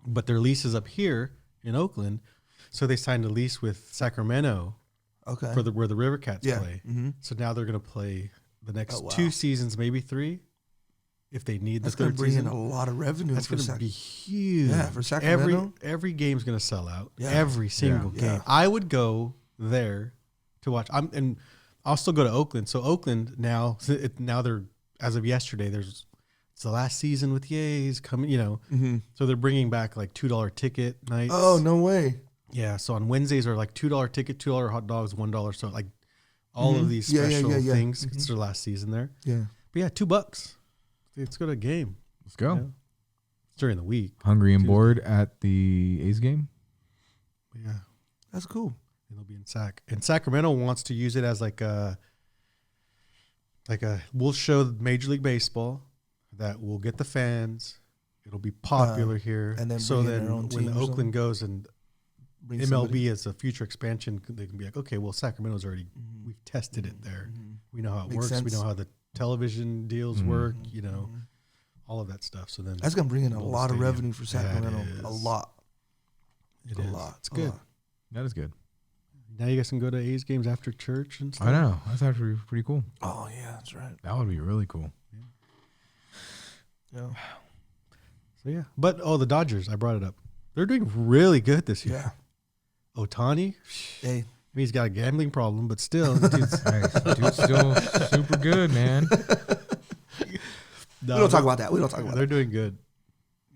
But their lease is up here in Oakland, so they signed a lease with Sacramento okay, for where the River Cats yeah. play. Mm-hmm. So now they're going to play the next Oh, wow. 2 seasons, maybe 3, if they need That's the going to third bring in season. a lot of revenue. That's for going to Sac- be huge. Yeah, for Sacramento. Every game's going to sell out. Yeah. Every single Yeah. game. Yeah. I would go there to watch. And I'll still go to Oakland. So Oakland now they're, as of yesterday, it's the last season with the A's coming. Mm-hmm. So they're bringing back like $2 ticket nights. Oh no way! Yeah. So on Wednesdays are like $2 ticket, $2 hot dogs, $1. So like all of these Yeah, yeah, special yeah. things. It's their last season there. Yeah. But yeah, $2. Let's go to a game. Let's go. Yeah. It's during the week. Hungry and Tuesday. bored at the A's game? But yeah. That's cool. And they'll be in And Sacramento wants to use it as we'll show Major League Baseball that we'll get the fans. It'll be popular here. and then so bring in then their own when team or Oakland something? goes and Bring MLB somebody- as a future expansion, they can be like, okay, well, Sacramento's already, we've tested it there. We know how it Makes works. We sense. know how the television deals work, all of that stuff. So then That's gonna bring in a build lot of stadium. revenue for Yeah, it Sacramento. A is. lot. It A is. lot. It's a good. lot. That is good. Now you guys can go to A's games after church and stuff. I know. That's actually pretty cool. Oh yeah, that's right. That would be really cool. Yeah. So yeah, but the Dodgers, I brought it up. They're doing really good this year. Yeah. Otani, Hey. I mean, he's got a gambling problem, but still, dude's, Nice. Dude's still super good, man. We don't talk about that. We don't talk about They're that. doing good.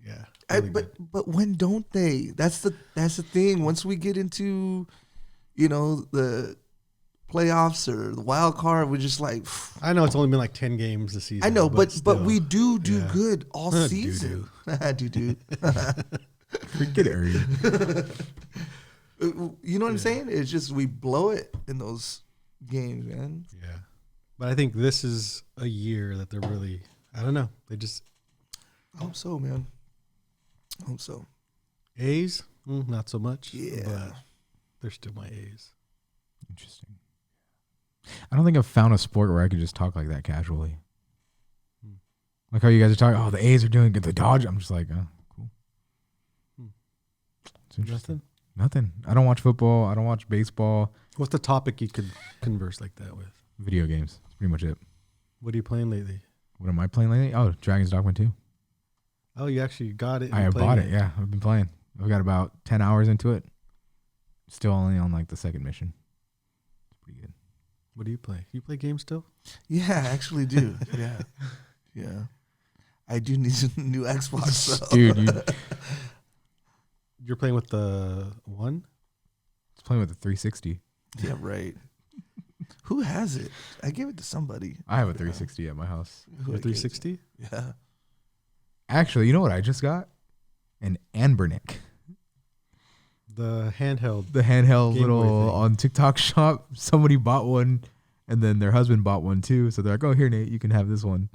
Yeah, really good. But when don't they? That's the thing. Once we get into, the playoffs or the wild card, we're just like, I know it's only been like 10 games this season. I know, but still. we do Yeah. good all Do-do. season. do. Freaking Ernie. You know what I'm saying? It's just we blow it in those games, man. Yeah, but I think this is a year that they're really. I don't know. They just I hope so, man. I hope so. A's, not so much. Yeah. but they're still my A's. Interesting. I don't think I've found a sport where I could just talk like that casually. Like how you guys are talking, the A's are doing good. The Dodgers, I'm just like, oh, cool. It's interesting. Nothing. I don't watch football. I don't watch baseball. What's the topic you could converse like that with? Video games. That's pretty much it. What are you playing lately? What am I playing lately? Oh, Dragon's Dogma 2. Oh, you actually got it. I and have playing bought it. Yeah, I've been playing. I've got about 10 hours into it. Still only on like the second mission. It's pretty good. What do you play? You play games still? Yeah, I actually do. Yeah. Yeah. I do need a new Xbox. So. Dude, You're playing with the one? it's playing with the 360. Yeah, right. Who has it? I gave it to somebody. I have a 360 at my house. Who Your I gave it to. 360? Yeah. Actually, you know what I just got? and Anbernic. The handheld. The handheld Game Boy little thing. on TikTok shop. Somebody bought one, and then their husband bought one too. So they're like, "Oh, here, Nate, you can have this one."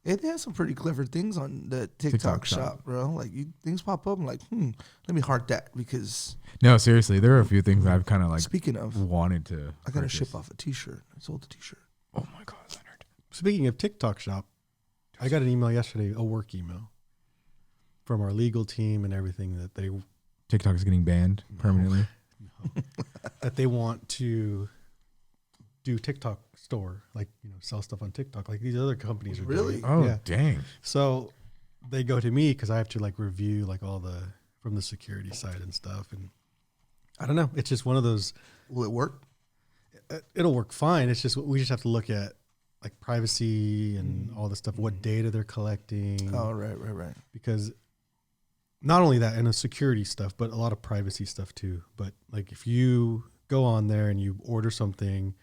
It has some pretty clever things on the TikTok TikTok shop, shop. bro. Like things pop up. I'm like, let me heart that because No, seriously, there are a few things that I've kind of like speaking of, wanted to. I gotta purchase. ship off a T-shirt. I sold the T-shirt. Oh my god, Leonard! Speaking of TikTok shop, I got an email yesterday, a work email from our legal team and everything that TikTok is getting banned permanently. that they want to do TikTok store, like, you know, sell stuff on TikTok, like these other companies are Really? doing. Oh, Yeah. dang! So they go to me because I have to like review like all the from the security side and stuff, and I don't know. It's just one of those. Will it work? It'll work fine. It's just we just have to look at like privacy and all the stuff, what data they're collecting. Oh, right. Because not only that and the security stuff, but a lot of privacy stuff too. But like if you go on there and you order something,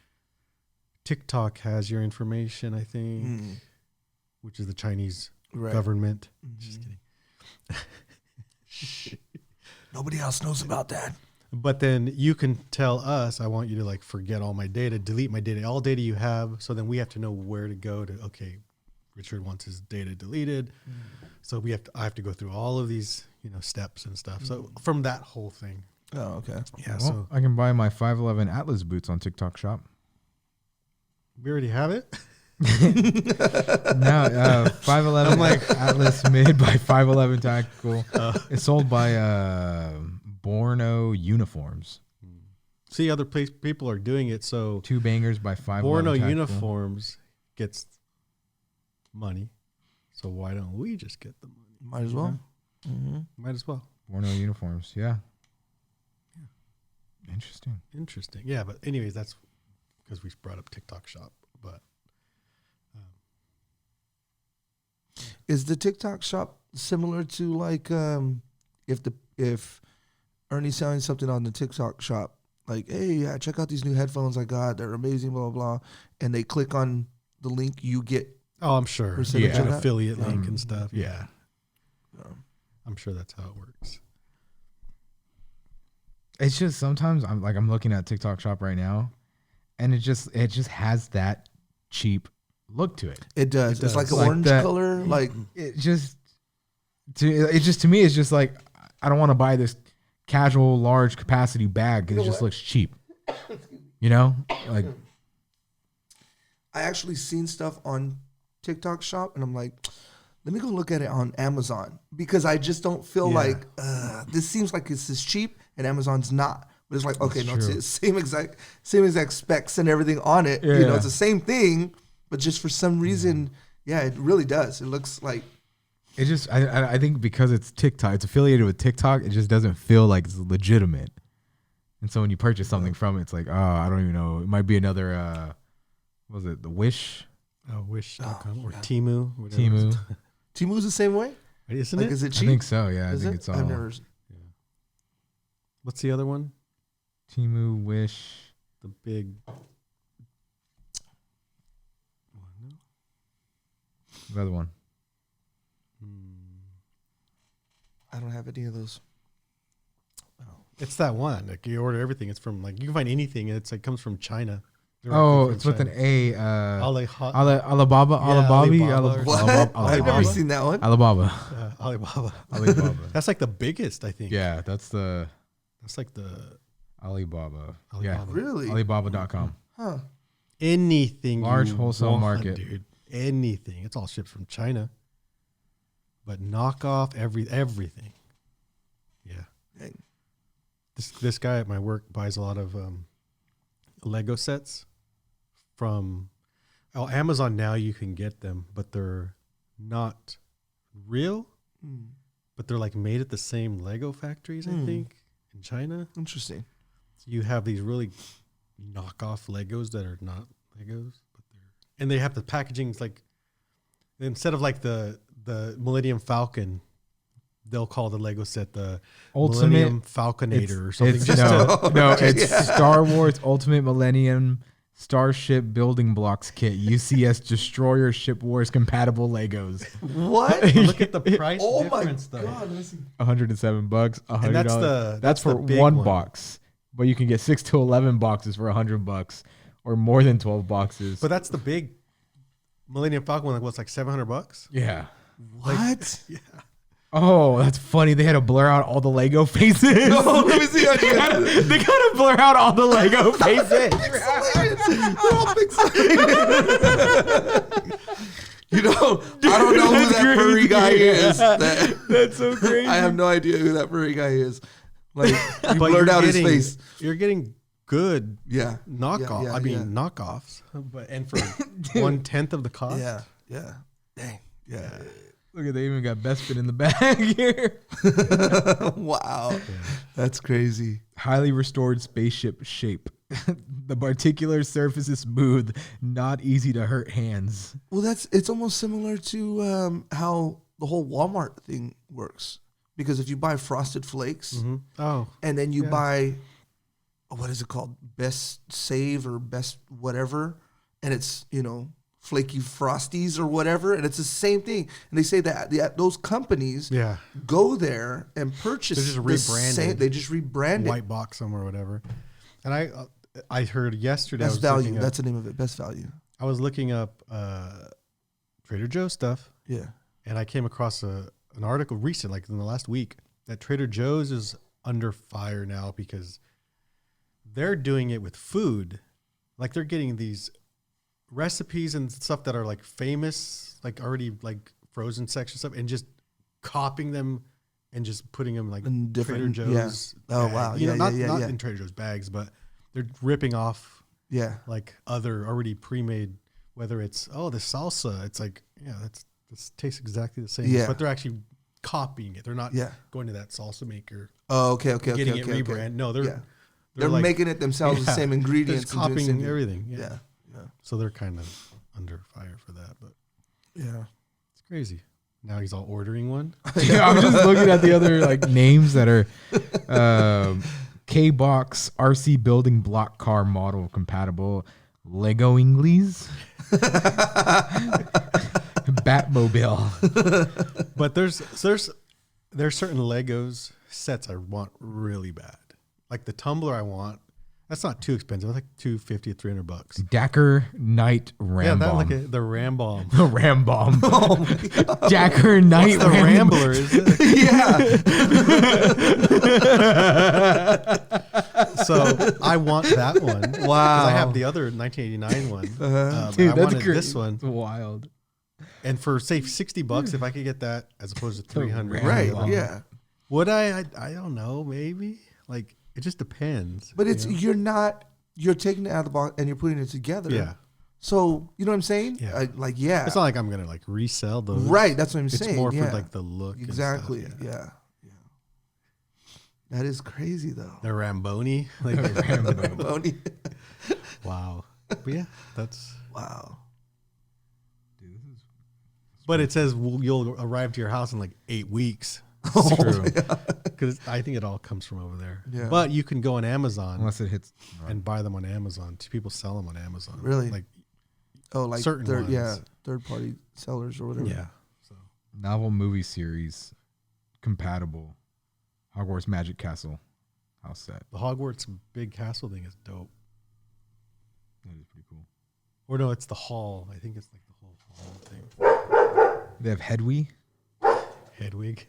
TikTok has your information, I think, which is the Chinese Right. government. Just kidding. Nobody else knows about that. But then you can tell us, I want you to like forget all my data, delete my data, all data you have. So then we have to know where to go to, okay, Richard wants his data deleted. So I have to go through all of these, you know, steps and stuff. So from that whole thing. Oh, okay. Yeah. Well, So I can buy my 511 Atlas boots on TikTok shop. we already have it. No, 511 Atlas made by 511 Tactical. It's sold by Borno Uniforms. See, other people are doing it. So Two bangers by 511 Borno Tactical. Uniforms gets money. So why don't we just get the money? Might as well. Might as well. Borno Uniforms, yeah. Interesting. Interesting. Yeah. But anyways, that's because we brought up TikTok shop. But Is the TikTok shop similar to like if Ernie's selling something on the TikTok shop, like, hey, yeah, check out these new headphones I got, they're amazing, blah blah blah, and they click on the link, you get I'm sure. Percentage Yeah. of An that? affiliate link and stuff. Yeah. um, I'm sure that's how it works. It's just sometimes I'm looking at TikTok shop right now, and it just has that cheap look to it. it does. It It's like does. an Like orange that- color, like It just to me it's just like I don't want to buy this casual large capacity bag because it just looks cheap. You know, like I actually seen stuff on TikTok shop, and I'm like, let me go look at it on Amazon because I just don't feel Yeah. like this seems like it's as cheap, and Amazon's not. But it's like, okay, no, it's true. the same exact specs and everything on it. You know, Yeah. it's the same thing, but just for some reason, yeah, it really does. It looks like it just I think because it's TikTok, it's affiliated with TikTok, it just doesn't feel like it's legitimate. And so when you purchase something from it, it's like, oh, I don't even know. It might be another what was it, the Wish? Wish.com or Temu. Whatever. Temu. Timu's the same way. Isn't Like, it? is it I cheap? think so, yeah. Is I think it? it's all I've never. What's the other one? Temu, Wish. The big. The other one. I don't have any of those. It's that one. Like you order everything. It's from like you can find anything. And it's like comes from China. Oh, Directly it's from with an China. A. Alibaba Alibaba. or What? Alibaba. I've never seen that one. Alibaba. Alibaba. Alibaba. That's like the biggest, I think. Yeah, that's the That's like the Alibaba. Alibaba. Really? Alibaba.com. Huh. anything. Large you wholesale want, market. dude. Anything. It's all shipped from China. But knock off everything. Yeah. Dang. This guy at my work buys a lot of Lego sets from Amazon. Now you can get them, but they're not real. But they're like made at the same Lego factories, I think, in China. Interesting. So you have these really knockoff Legos that are not Legos, but and they have the packaging's like instead of like the Millennium Falcon, they'll call the Lego set the Ultimate Millennium Falconator or something. It's, Just no, to, no, it's Star Wars Ultimate Millennium Starship Building Blocks Kit, UCS Destroyer Ship Wars compatible Legos. What? But look at the price Oh my difference, though. god! Let me see. $107, $100. And that's That's the for big one one. box, but you can get 6 to 11 boxes for $100, or more than 12 boxes. But that's the big Millennium Falcon one. Like what's like $700? yeah. What? Oh, that's funny. They had to blur out all the Lego faces. Oh, let me see. they gotta blur out all the Lego faces. They're all pixelated. You know, I don't know who That's that furry crazy. guy is. That's so crazy. I have no idea who that furry guy is. Like, you But blurred you're out his getting- face. You're getting good Yeah. knockoff. Yeah, I mean yeah. knockoffs, but and for 1/10 of the cost. Yeah. Yeah. Dang. Yeah. Look at, they even got Bespin in the bag here. Wow. That's crazy. Highly restored spaceship shape. The particular surface is smooth, not easy to hurt hands. Well, it's almost similar to how the whole Walmart thing works. Because if you buy Frosted Flakes Oh, and then you buy, what is it called? Best Save or Best whatever. And it's, Flaky Frosties or whatever. And it's the same thing. And they say that those companies yeah. go there and purchase. They're just the rebranded. same- They just rebrand it. White box somewhere or whatever. And I heard yesterday. Best I was value. looking up- That's the name of it. Best value. I was looking up Trader Joe's stuff, Yeah. and I came across an article recent, like in the last week, that Trader Joe's is under fire now because they're doing it with food. Like they're getting these recipes and stuff that are like famous, like already like frozen section stuff, and just copying them and just putting them like In Trader different- yeah. Joe's. Oh, bag. wow. You know, Yeah, not yeah, not yeah. in Trader Joe's bags, but they're ripping off Yeah. like other already pre-made, whether it's the salsa, it's like this tastes exactly the same, Yeah. but they're actually copying it. They're not Yeah. going to that salsa maker Oh, okay. getting okay, it okay. rebrand. No, they're Yeah. they're, They're like, making it themselves, the yeah, same they're ingredients. just and doing the copying same- everything. Yeah. Yeah. So they're kind of under fire for that, but Yeah. it's crazy. Now he's all ordering one. Yeah, I'm just looking at the other like names that are K-Box RC Building Block Car Model compatible, Lego Inglies, Batmobile. But there's certain Legos sets I want really bad. Like the tumbler I want. That's not too expensive. It's like $250 to $300. Dacker Knight Yeah, that like Rambomb. the Ram Bomb. The Rambomb. Dacker Knight The Rambler, is it? Yeah. So I want that one. 'Cause Wow. I have the other 1989 one. Dude, I that's wanted great. this one. It's wild. And for say $60, if I could get that as opposed to 300, Right. Rambomb. Yeah. would I don't know. Maybe like it just depends. But it's you know? you're taking it out of the box and you're putting it together. Yeah. So you know what I'm saying? Yeah. Yeah. It's not like I'm gonna like resell those. Right. That's what I'm It's saying. more yeah. for like the look. and Exactly. stuff, Yeah. That is crazy though. The Ramboni. Like, Boney. wow. But yeah, that's. Wow. But it says you'll arrive to your house in like 8 weeks. It's true. Because I think it all comes from over there. Yeah. But you can go on Amazon Unless it hits. and buy them on Amazon. People sell them on Amazon. Really? Like, Oh, like Certain ones. third party sellers or whatever. yeah. So Novel movie series compatible. Hogwarts Magic Castle house set. the Hogwarts big castle thing is dope. That is pretty cool. Or no, it's the hall. I think it's like the whole hall thing. They have Hedwig. Hedwig.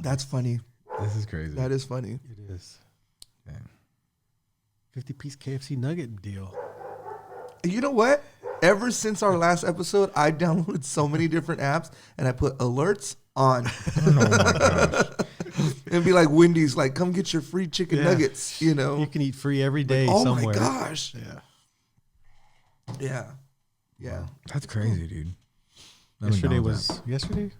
That's funny. This is crazy. That is funny. It is. Damn. 50-piece KFC nugget deal. You know what? Ever since our last episode, I downloaded so many different apps and I put alerts on. Oh my gosh. It'd be like Wendy's, like, come get your free chicken Yeah. nuggets, you know? You can eat free every day Oh somewhere. my gosh. Yeah. Yeah. Yeah. That's crazy, dude. No Yesterday McDonald's was yesterday?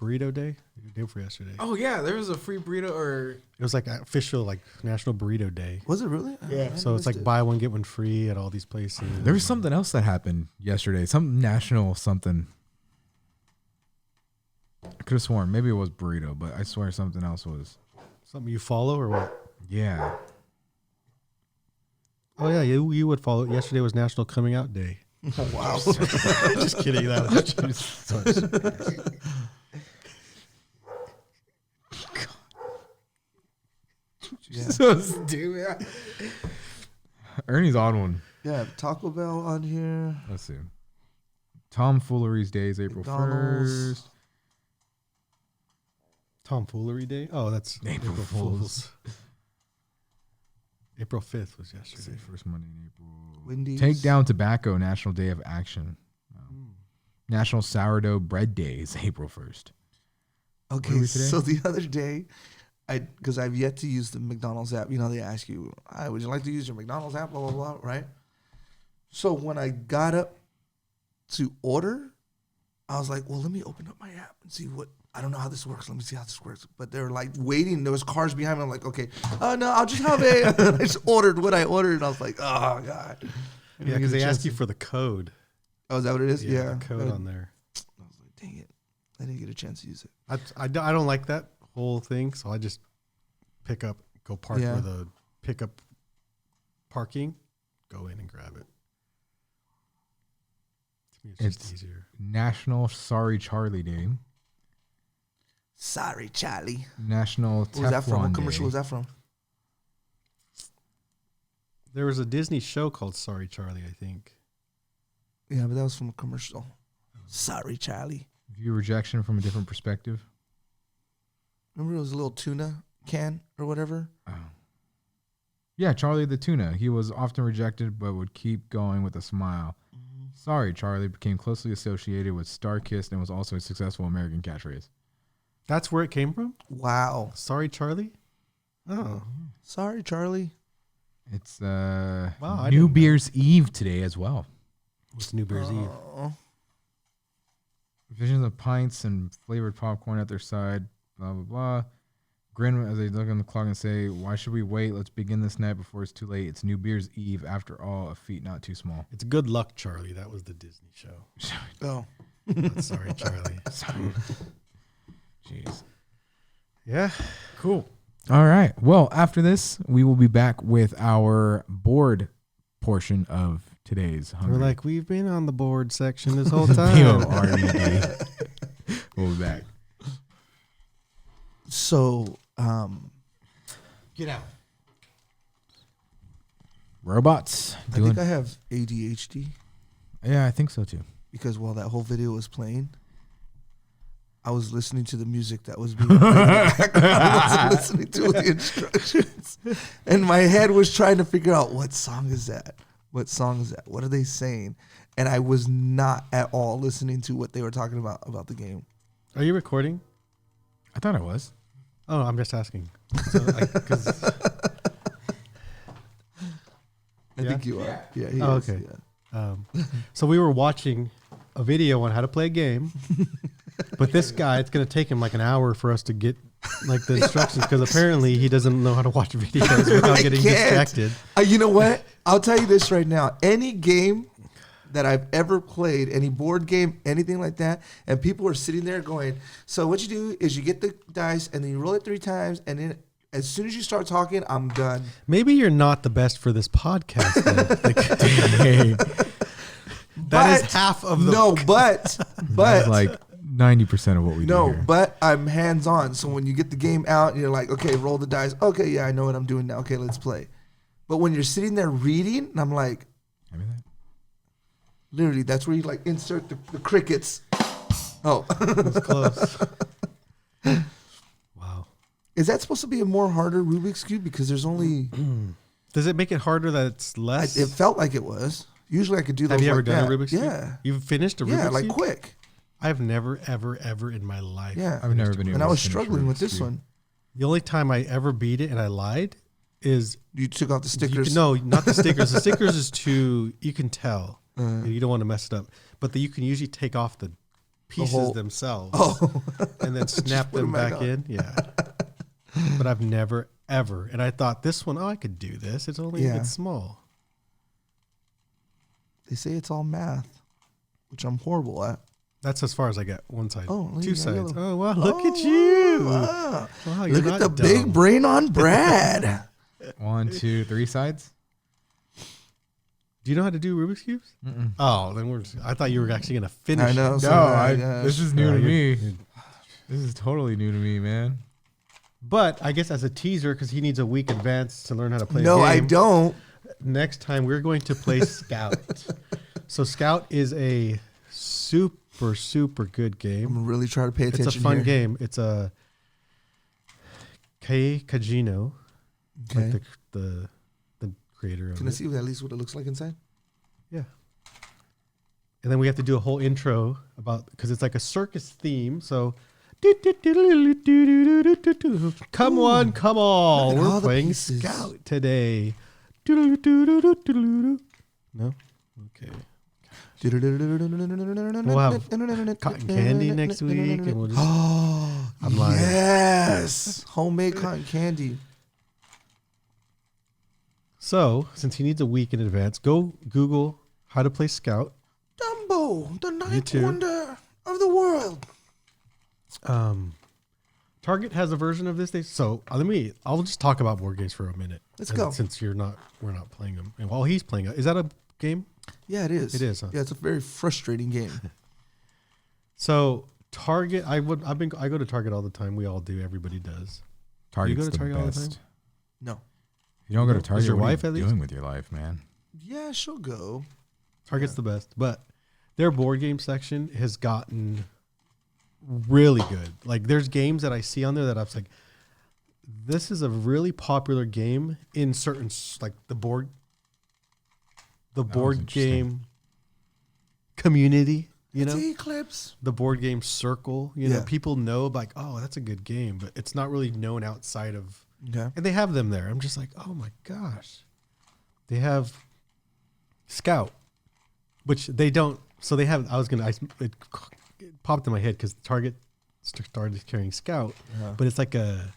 Burrito day? Day before yesterday. Oh yeah, there was a free burrito or It was like official like National Burrito Day. Was it really? Yeah. So it's like buy one get one free at all these places. there was something else that happened yesterday. Some national something. I could have sworn maybe it was burrito, but I swear something else was. Something you follow or what? Yeah. Oh yeah, you would follow. Yesterday was National Coming Out Day. Wow. Just kidding. That Yeah. So stupid. Ernie's odd one. Yeah, Taco Bell on here. Let's see. Tomfoolery's Day is April McDonald's. 1st. Tomfoolery Day. Oh, that's April Fools. April 5th was yesterday. First Monday in April. Wendy's. Take Down Tobacco, National Day of Action. National Sourdough Bread Day is April 1st. Where are Okay, we today? so the other day, because I've yet to use the McDonald's app. You know, they ask you, "Hi, would you like to use your McDonald's app?" Blah blah blah. Right. So when I got up to order, I was like, "Well, let me open up my app and see what." I don't know how this works. Let me see how this works. But they're like waiting. There was cars behind me. I'm like, okay, no, I'll just have a. I just ordered what I ordered, and I was like, oh god. Yeah, because they ask you for the code. Oh, is that what it is? Yeah. the code on there. I was like, dang it, I didn't get a chance to use it. I don't like that whole thing, so I just go park Yeah. where the pickup parking, go in and grab it. To me, it's just easier. National Sorry Charlie Day. Sorry, Charlie. National What was that from? Teflon What commercial Day. was that from? There was a Disney show called Sorry Charlie, I think. Yeah, but that was from a commercial. Sorry, Charlie. View rejection from a different perspective. Remember it was a little tuna can or whatever? Yeah, Charlie the Tuna. He was often rejected but would keep going with a smile. Sorry, Charlie became closely associated with Starkist and was also a successful American catchphrase. That's where it came from? Wow. Sorry Charlie? Oh. Sorry, Charlie. It's I New didn't know. Beer's Eve today as well. What's New Bear's Eve? Oh. Visions of pints and flavored popcorn at their side, blah, blah, blah. Grin as they look on the clock and say, why should we wait? Let's begin this night before it's too late. It's New Beer's Eve. After all, a feat not too small. It's Good Luck Charlie. That was the Disney show. Oh. Not Sorry Charlie. Jeez. Yeah. Cool. All right. Well, after this, we will be back with our board portion of today's Hungry. We're like, we've been on the board section this whole time. P-O-R-E-D. We'll be back. So, Get out. Robots. I think I have ADHD Yeah, I think so too. because while that whole video was playing, I was listening to the music that was being played. I wasn't listening to the instructions. And my head was trying to figure out what song is that? What song is that? What are they saying? And I was not at all listening to what they were talking about the game. Are you recording? I thought I was. Oh, I'm just asking. So, I think you are. Yeah, he Oh, is. okay. Yeah. So we were watching a video on how to play a game, but this guy, it's going to take him like an hour for us to get like the instructions because apparently he doesn't know how to watch videos without I getting can't. distracted. You know what? I'll tell you this right now. Any game that I've ever played, any board game, anything like that, and people are sitting there going, so what you do is you get the dice and then you roll it 3 times, and then as soon as you start talking, I'm done. Maybe you're not the best for this podcast. Then. That is half of the. No, but That's like 90% of what we do no, here. but I'm hands on. So when you get the game out, and you're like, okay, roll the dice. Okay, yeah, I know what I'm doing now. Okay, let's play. But when you're sitting there reading, and I'm like, I mean that. literally, that's where you like insert the crickets. Oh, It's close. Wow. is that supposed to be a more harder Rubik's Cube? Because there's only, Does it make it harder that it's less? it felt like it was. Usually I could do those. Have you ever like done that. a Rubik's Cube? Yeah. You've finished a Rubik's Yeah, like Cube? quick. I've never, ever in my life. Yeah. I've never been able And to I was finish struggling with Rubik's this Cube. one. The only time I ever beat it and I lied is You took off the stickers. no, not the stickers. The stickers is too. You can tell. You don't want to mess it up, but you can usually take off the pieces whole- themselves Oh, and then snap put them 'em back back on. in. Yeah. But I've never ever, and I thought this one, I could do this. It's only Yeah. it's small. they say it's all math, which I'm horrible at. That's as far as I get. One side, Oh, look, 2 you got sides. yellow. Oh wow, look at you! Wow. Wow, you're Look at not the big dumb. brain on Brad. 1, 2, 3 sides. Do you know how to do Rubik's cubes? Mm-mm. Oh, then I thought you were actually gonna finish. I know. No, so this is new Yeah, to you're- me. This is totally new to me, man. But I guess as a teaser, because he needs a week advance to learn how to play. No, a I game, don't. Next time we're going to play Scout. So Scout is a super good game. I'm gonna really try to pay attention. It's a fun here. game. It's a Kei Kajino, Okay. like the creator of Can I it. see at least what it looks like inside? Yeah. And then we have to do a whole intro about because it's like a circus theme. So come on, come on. Look at all We're the playing pieces. Scout today. No? Okay. We'll have cotton candy next week and we'll just Oh, I'm lying. yes, homemade cotton candy. So, since he needs a week in advance, go Google how to play Scout. Dumbo, the ninth too. wonder of the world. Target has a version of this. I'll just talk about board games for a minute. Let's And go. Since we're not playing them, and while he's playing, is that a game? Yeah, it is. It is, huh? Yeah, it's a very frustrating game. So Target, I go to Target all the time. We all do. Everybody does. Target's to the Target all the best. time? No. You don't go to Does Target. your what are wife you at least? doing with your life, man? Yeah, she'll go. Target's the best, but their board game section has gotten really good. Like there's games that I see on there that I was like, this is a really popular game in certain like the board interesting. game community. You It's know, Eclipse. the board game circle. You know, Yeah. people know like, oh, that's a good game, but it's not really known outside of. Okay. And they have them there. I'm just like, oh my gosh. They have Scout, which they don't. So they have, it popped in my head because Target started carrying Scout, but it's like a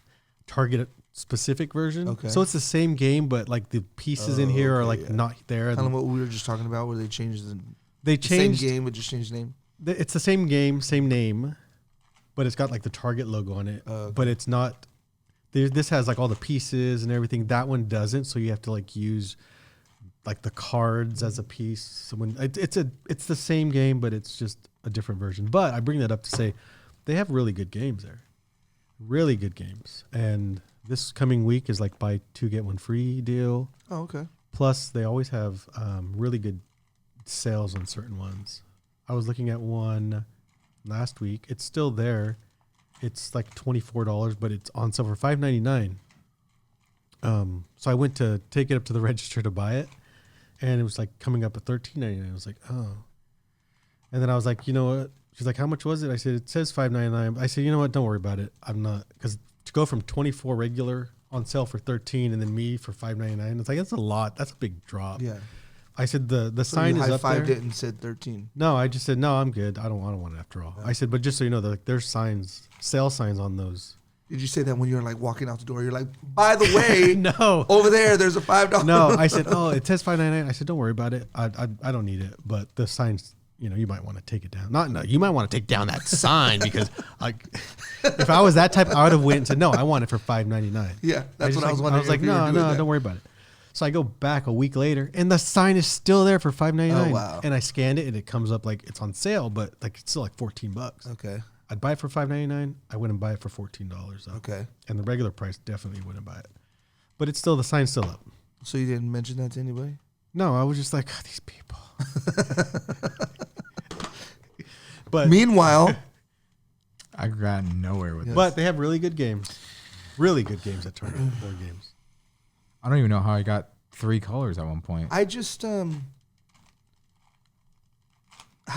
Target specific version. Okay. So it's the same game, but like the pieces in here are okay, like yeah. not there. Kind of what we were just talking about, where they changed They the same changed, game, but just changed the name. it's the same game, same name, but it's got like the Target logo on it, Okay. but it's not. This has like all the pieces and everything. That one doesn't, so you have to like use like the cards as a piece. So when it's the same game, but it's just a different version. But I bring that up to say they have really good games there, really good games. And this coming week is like buy 2 get 1 free deal. Oh, okay. Plus, they always have really good sales on certain ones. I was looking at one last week. It's still there. It's like $24, but it's on sale for $5.99. So I went to take it up to the register to buy it, and it was like coming up at $13.99. I was like, oh. And then I was like, you know what? She's like, how much was it? I said, it says $5.99. I said, you know what? Don't worry about it. I'm not, because to go from 24 regular on sale for 13 and then me for $5.99, it's like, that's a lot. That's a big drop. Yeah. I said, the So sign you is up there. high-fived it and said 13. No, I just said, no, I'm good. I don't want it after all. I said, but just so you know, there's signs, sale signs on those. Did you say that when you're like walking out the door? You're like, by the way, No. over there, there's a $5. No, I said, oh, it says $5.99. I said, don't worry about it. I don't need it. But the signs, you might want to take it down. You might want to take down that sign because if I was that type, I would have went and said, no, I want it for $5.99. Yeah, that's what I was wondering. I was like, if you were no, doing that. don't worry about it. So I go back a week later, and the sign is still there for $5.99. Oh, wow. And I scanned it, and it comes up like it's on sale, but like it's still like $14. Okay. I'd buy it for $5.99. I wouldn't buy it for $14. Though. Okay. And the regular price definitely wouldn't buy it. But it's still, the sign's still up. So you didn't mention that to anybody? No, I was just like, oh, these people. But Meanwhile, I got nowhere with Yeah. it. but they have really good games. Really good games at Target, board games. I don't even know how I got 3 colors at one point. I just how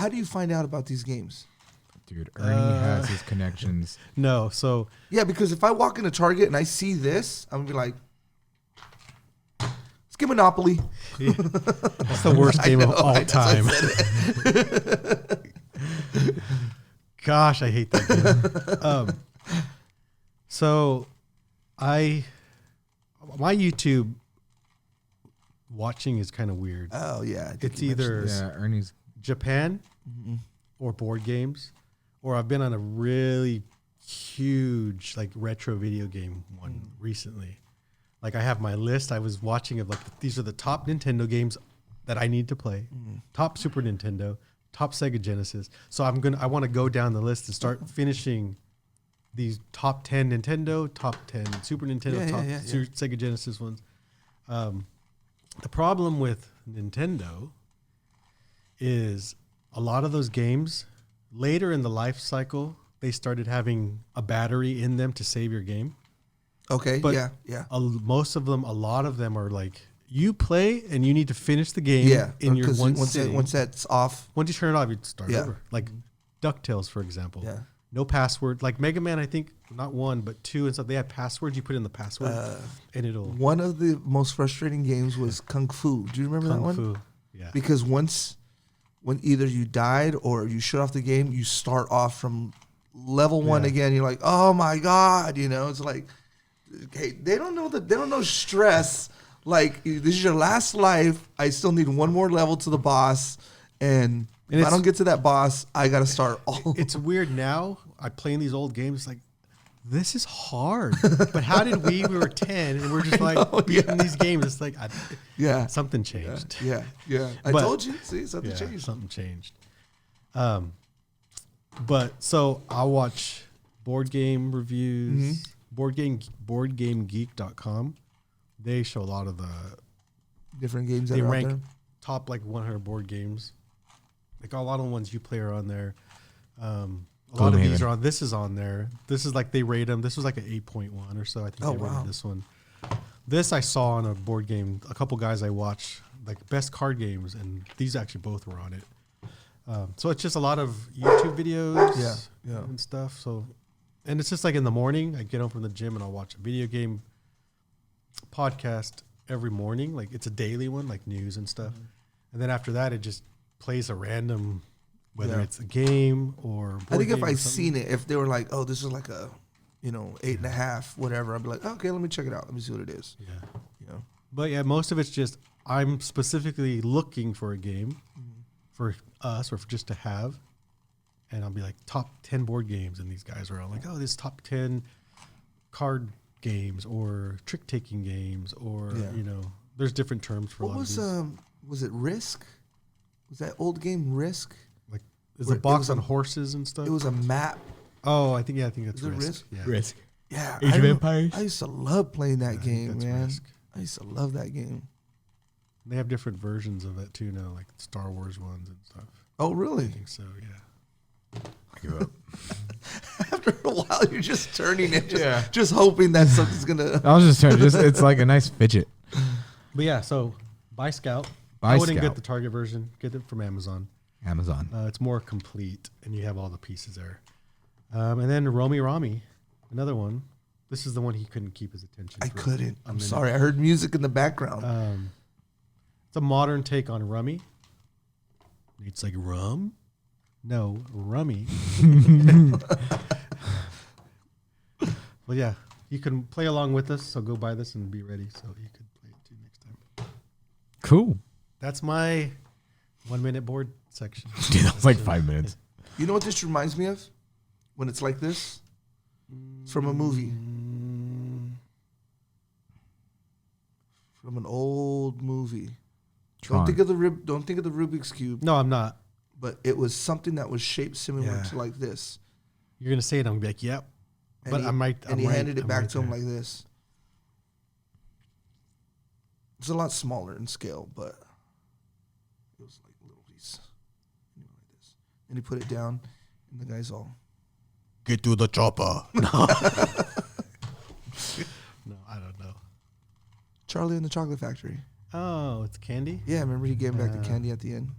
do you find out about these games? Dude, Ernie has his connections. No, so Yeah, because if I walk into Target and I see this, I'm gonna be like, let's get Monopoly. it's the worst game of know, all I time. said Gosh, I hate that game. So my YouTube watching is kind of weird. Oh yeah, I think It's you mentioned either this. Yeah, Ernie's. Japan or board games, or I've been on a really huge like retro video game one recently. Like I have my list I was watching of like these are the top Nintendo games that I need to play, top Super Nintendo, top Sega Genesis. So I want to go down the list and start finishing these top 10 Nintendo, top 10 Super Nintendo, top Sega Genesis ones. The problem with Nintendo is a lot of those games later in the life cycle, they started having a battery in them to save your game. Okay. But yeah. Most of them, a lot of them are like, you play and you need to finish the game in your one sitting. Once that's off. Once you turn it off, you start Yeah. over. Like DuckTales, for example. Yeah. No password. Like Mega Man, I think, not 1, but 2 and stuff. They had passwords. You put in the password and it'll... One of the most frustrating games was Kung Fu. Do you remember that one? Kung Fu. Yeah. Because when either you died or you shut off the game, you start off from level 1 again. You're like, oh my God. You know, it's like, okay, they don't know stress. Like, this is your last life. I still need one more level to the boss. And if I don't get to that boss, I got to start all. It's weird now. I play in these old games like, this is hard. But how did we were 10 and we're just like beating these games? It's like, something changed. Yeah. I told you. See, something changed. Something changed. But so I watch board game reviews, boardgamegeek.com. They show a lot of the different games that they are out rank there. top like 100 board games. Like a lot of the ones you play are on there. A lot of these are on. This is on there. This is like they rate them. This was like an 8.1 or so. I think they rated this one. This I saw on a board game. A couple guys I watch like best card games, and these actually both were on it. So it's just a lot of YouTube videos, and stuff. So, and it's just like in the morning, I get home from the gym and I'll watch a video game podcast every morning. Like it's a daily one, like news and stuff. And then after that, it just plays a random, whether it's a game or board I think if game I or seen it, if they were like, oh, this is like a, 8.5, whatever, I'd be like, okay, let me check it out. Let me see what it is. Yeah. But yeah, most of it's just I'm specifically looking for a game for us or for just to have. And I'll be like top 10 board games. And these guys are all like, oh, this top 10 card games or trick taking games or, there's different terms for a lot of these. Was it Risk? Was that old game Risk? Like, there's a box on horses and stuff. It was a map. Oh, I think that's Is it Risk. Risk? Yeah. Risk. Yeah. Age of Empires. I used to love playing that game, that's man. Risk. I used to love that game. They have different versions of it too now, like Star Wars ones and stuff. Oh, really? I think so, yeah. I give up. After a while, you're just turning it, just hoping that something's gonna. I was just trying. It's like a nice fidget. But yeah, so buy Scout. Buy I wouldn't Scout. get the Target version. Get it from Amazon. Amazon. It's more complete, and you have all the pieces there. And then Romy Rami, another one. This is the one he couldn't keep his attention. I for couldn't. a I'm minute. sorry. I heard music in the background. It's a modern take on Rummy. It's like rum? No, Rummy. Well, yeah, you can play along with us, so go buy this and be ready so you can play it too next time. Cool. That's my 1 minute board section. Dude, that was like 5 minutes. You know what this reminds me of? When it's like this? It's from a movie. From an old movie. Tron. Don't think of the Rubik's Cube. No, I'm not. But it was something that was shaped similar Yeah. to like this. You're going to say it, I'm going to be like, yep. And But he, I'm right. And he handed it I'm back right to him there. like this. It's a lot smaller in scale, but it was like a little piece. Like this. And he put it down, and the guy's all, Get to the chopper. No. No, I don't know. Charlie and the Chocolate Factory. Oh, it's candy? Yeah, remember he gave back the candy at the end?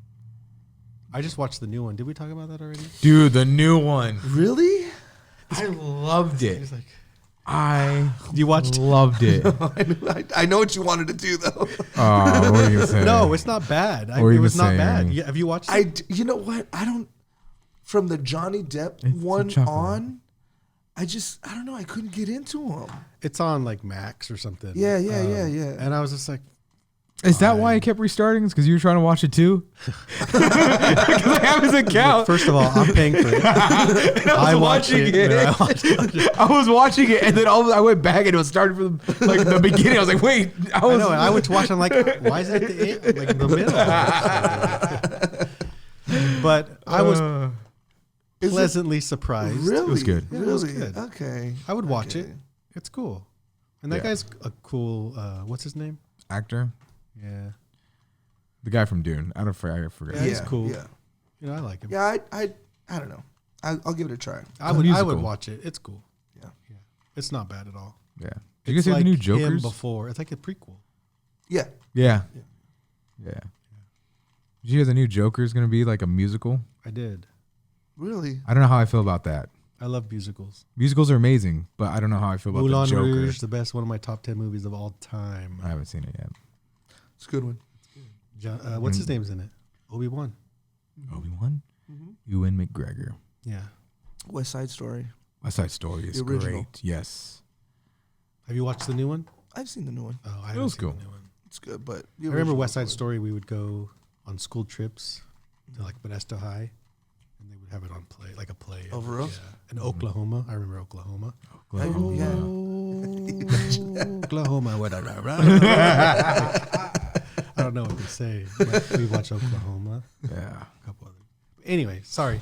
I just watched the new one. Did we talk about that already? Dude, the new one. Really? I loved it. He's like, I you watched? loved it. I know what you wanted to do, though. What were you gonna say? No, it's not bad. What were you It was gonna not say, bad. Ernie? Have you watched it? You know what? I don't. From the Johnny Depp It's a one chocolate. on, I don't know. I couldn't get into him. It's on like Max or something. Yeah. And I was just like, Is that why I kept restarting? Because you were trying to watch it too? Because I have his account. First of all, I'm paying for it. I was watching it. and I watch it. I was watching it, and then I went back, and it was starting from like the beginning. I was like, wait, I know. And I went to watch. I'm like, why is it at the end, like in the middle? But I was pleasantly surprised. Really? It was good. Yeah, it was Really? good. Okay. I would watch it. Okay. It's cool. And that Yeah. guy's a cool. What's his name? Actor, Yeah, the guy from Dune. I forgot. Yeah, he's cool. Yeah. you know, I like him. Yeah. I don't know. I'll give it a try. I It's a would musical. watch it. It's cool. Yeah. It's not bad at all. Yeah. Did you guys It's hear the new like him Jokers? before. It's like a prequel. Yeah. Yeah. Did you hear the new Joker is going to be like a musical? I did. Really? I don't know how I feel about that. I love musicals. Musicals are amazing, but I don't know how I feel about Moulin the Joker. Rouge, the best, one of my top 10 movies of all time. I haven't seen it yet. It's a good one. What's his name's in it? Obi-Wan. Obi-Wan? Mm-hmm. Ewan McGregor. Yeah. West Side Story. West Side Story is The original. great. Yes. Have you watched the new one? I've seen the new one. Oh, I It haven't was seen cool. the new one. It's good, but I remember West Side Story. We would go on school trips to like Modesto High, and they would have it on play, like a play. Over us? Yeah. In Oklahoma. I remember Oklahoma. Oklahoma. Yeah. Oklahoma. Whatever. I don't know what they say. But we watch Oklahoma. Yeah. A couple other. Anyway, sorry.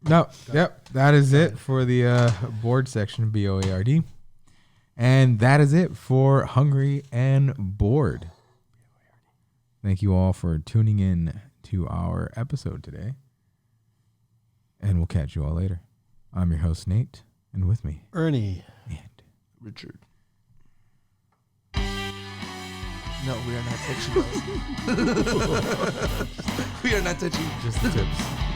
No. Yep. That is it for the board section, BOARD. And that is it for Hungry and Bored. Thank you all for tuning in to our episode today. And we'll catch you all later. I'm your host, Nate, and with me, Ernie. and Richard. No, we are not touching those. We are not touching. just the tips.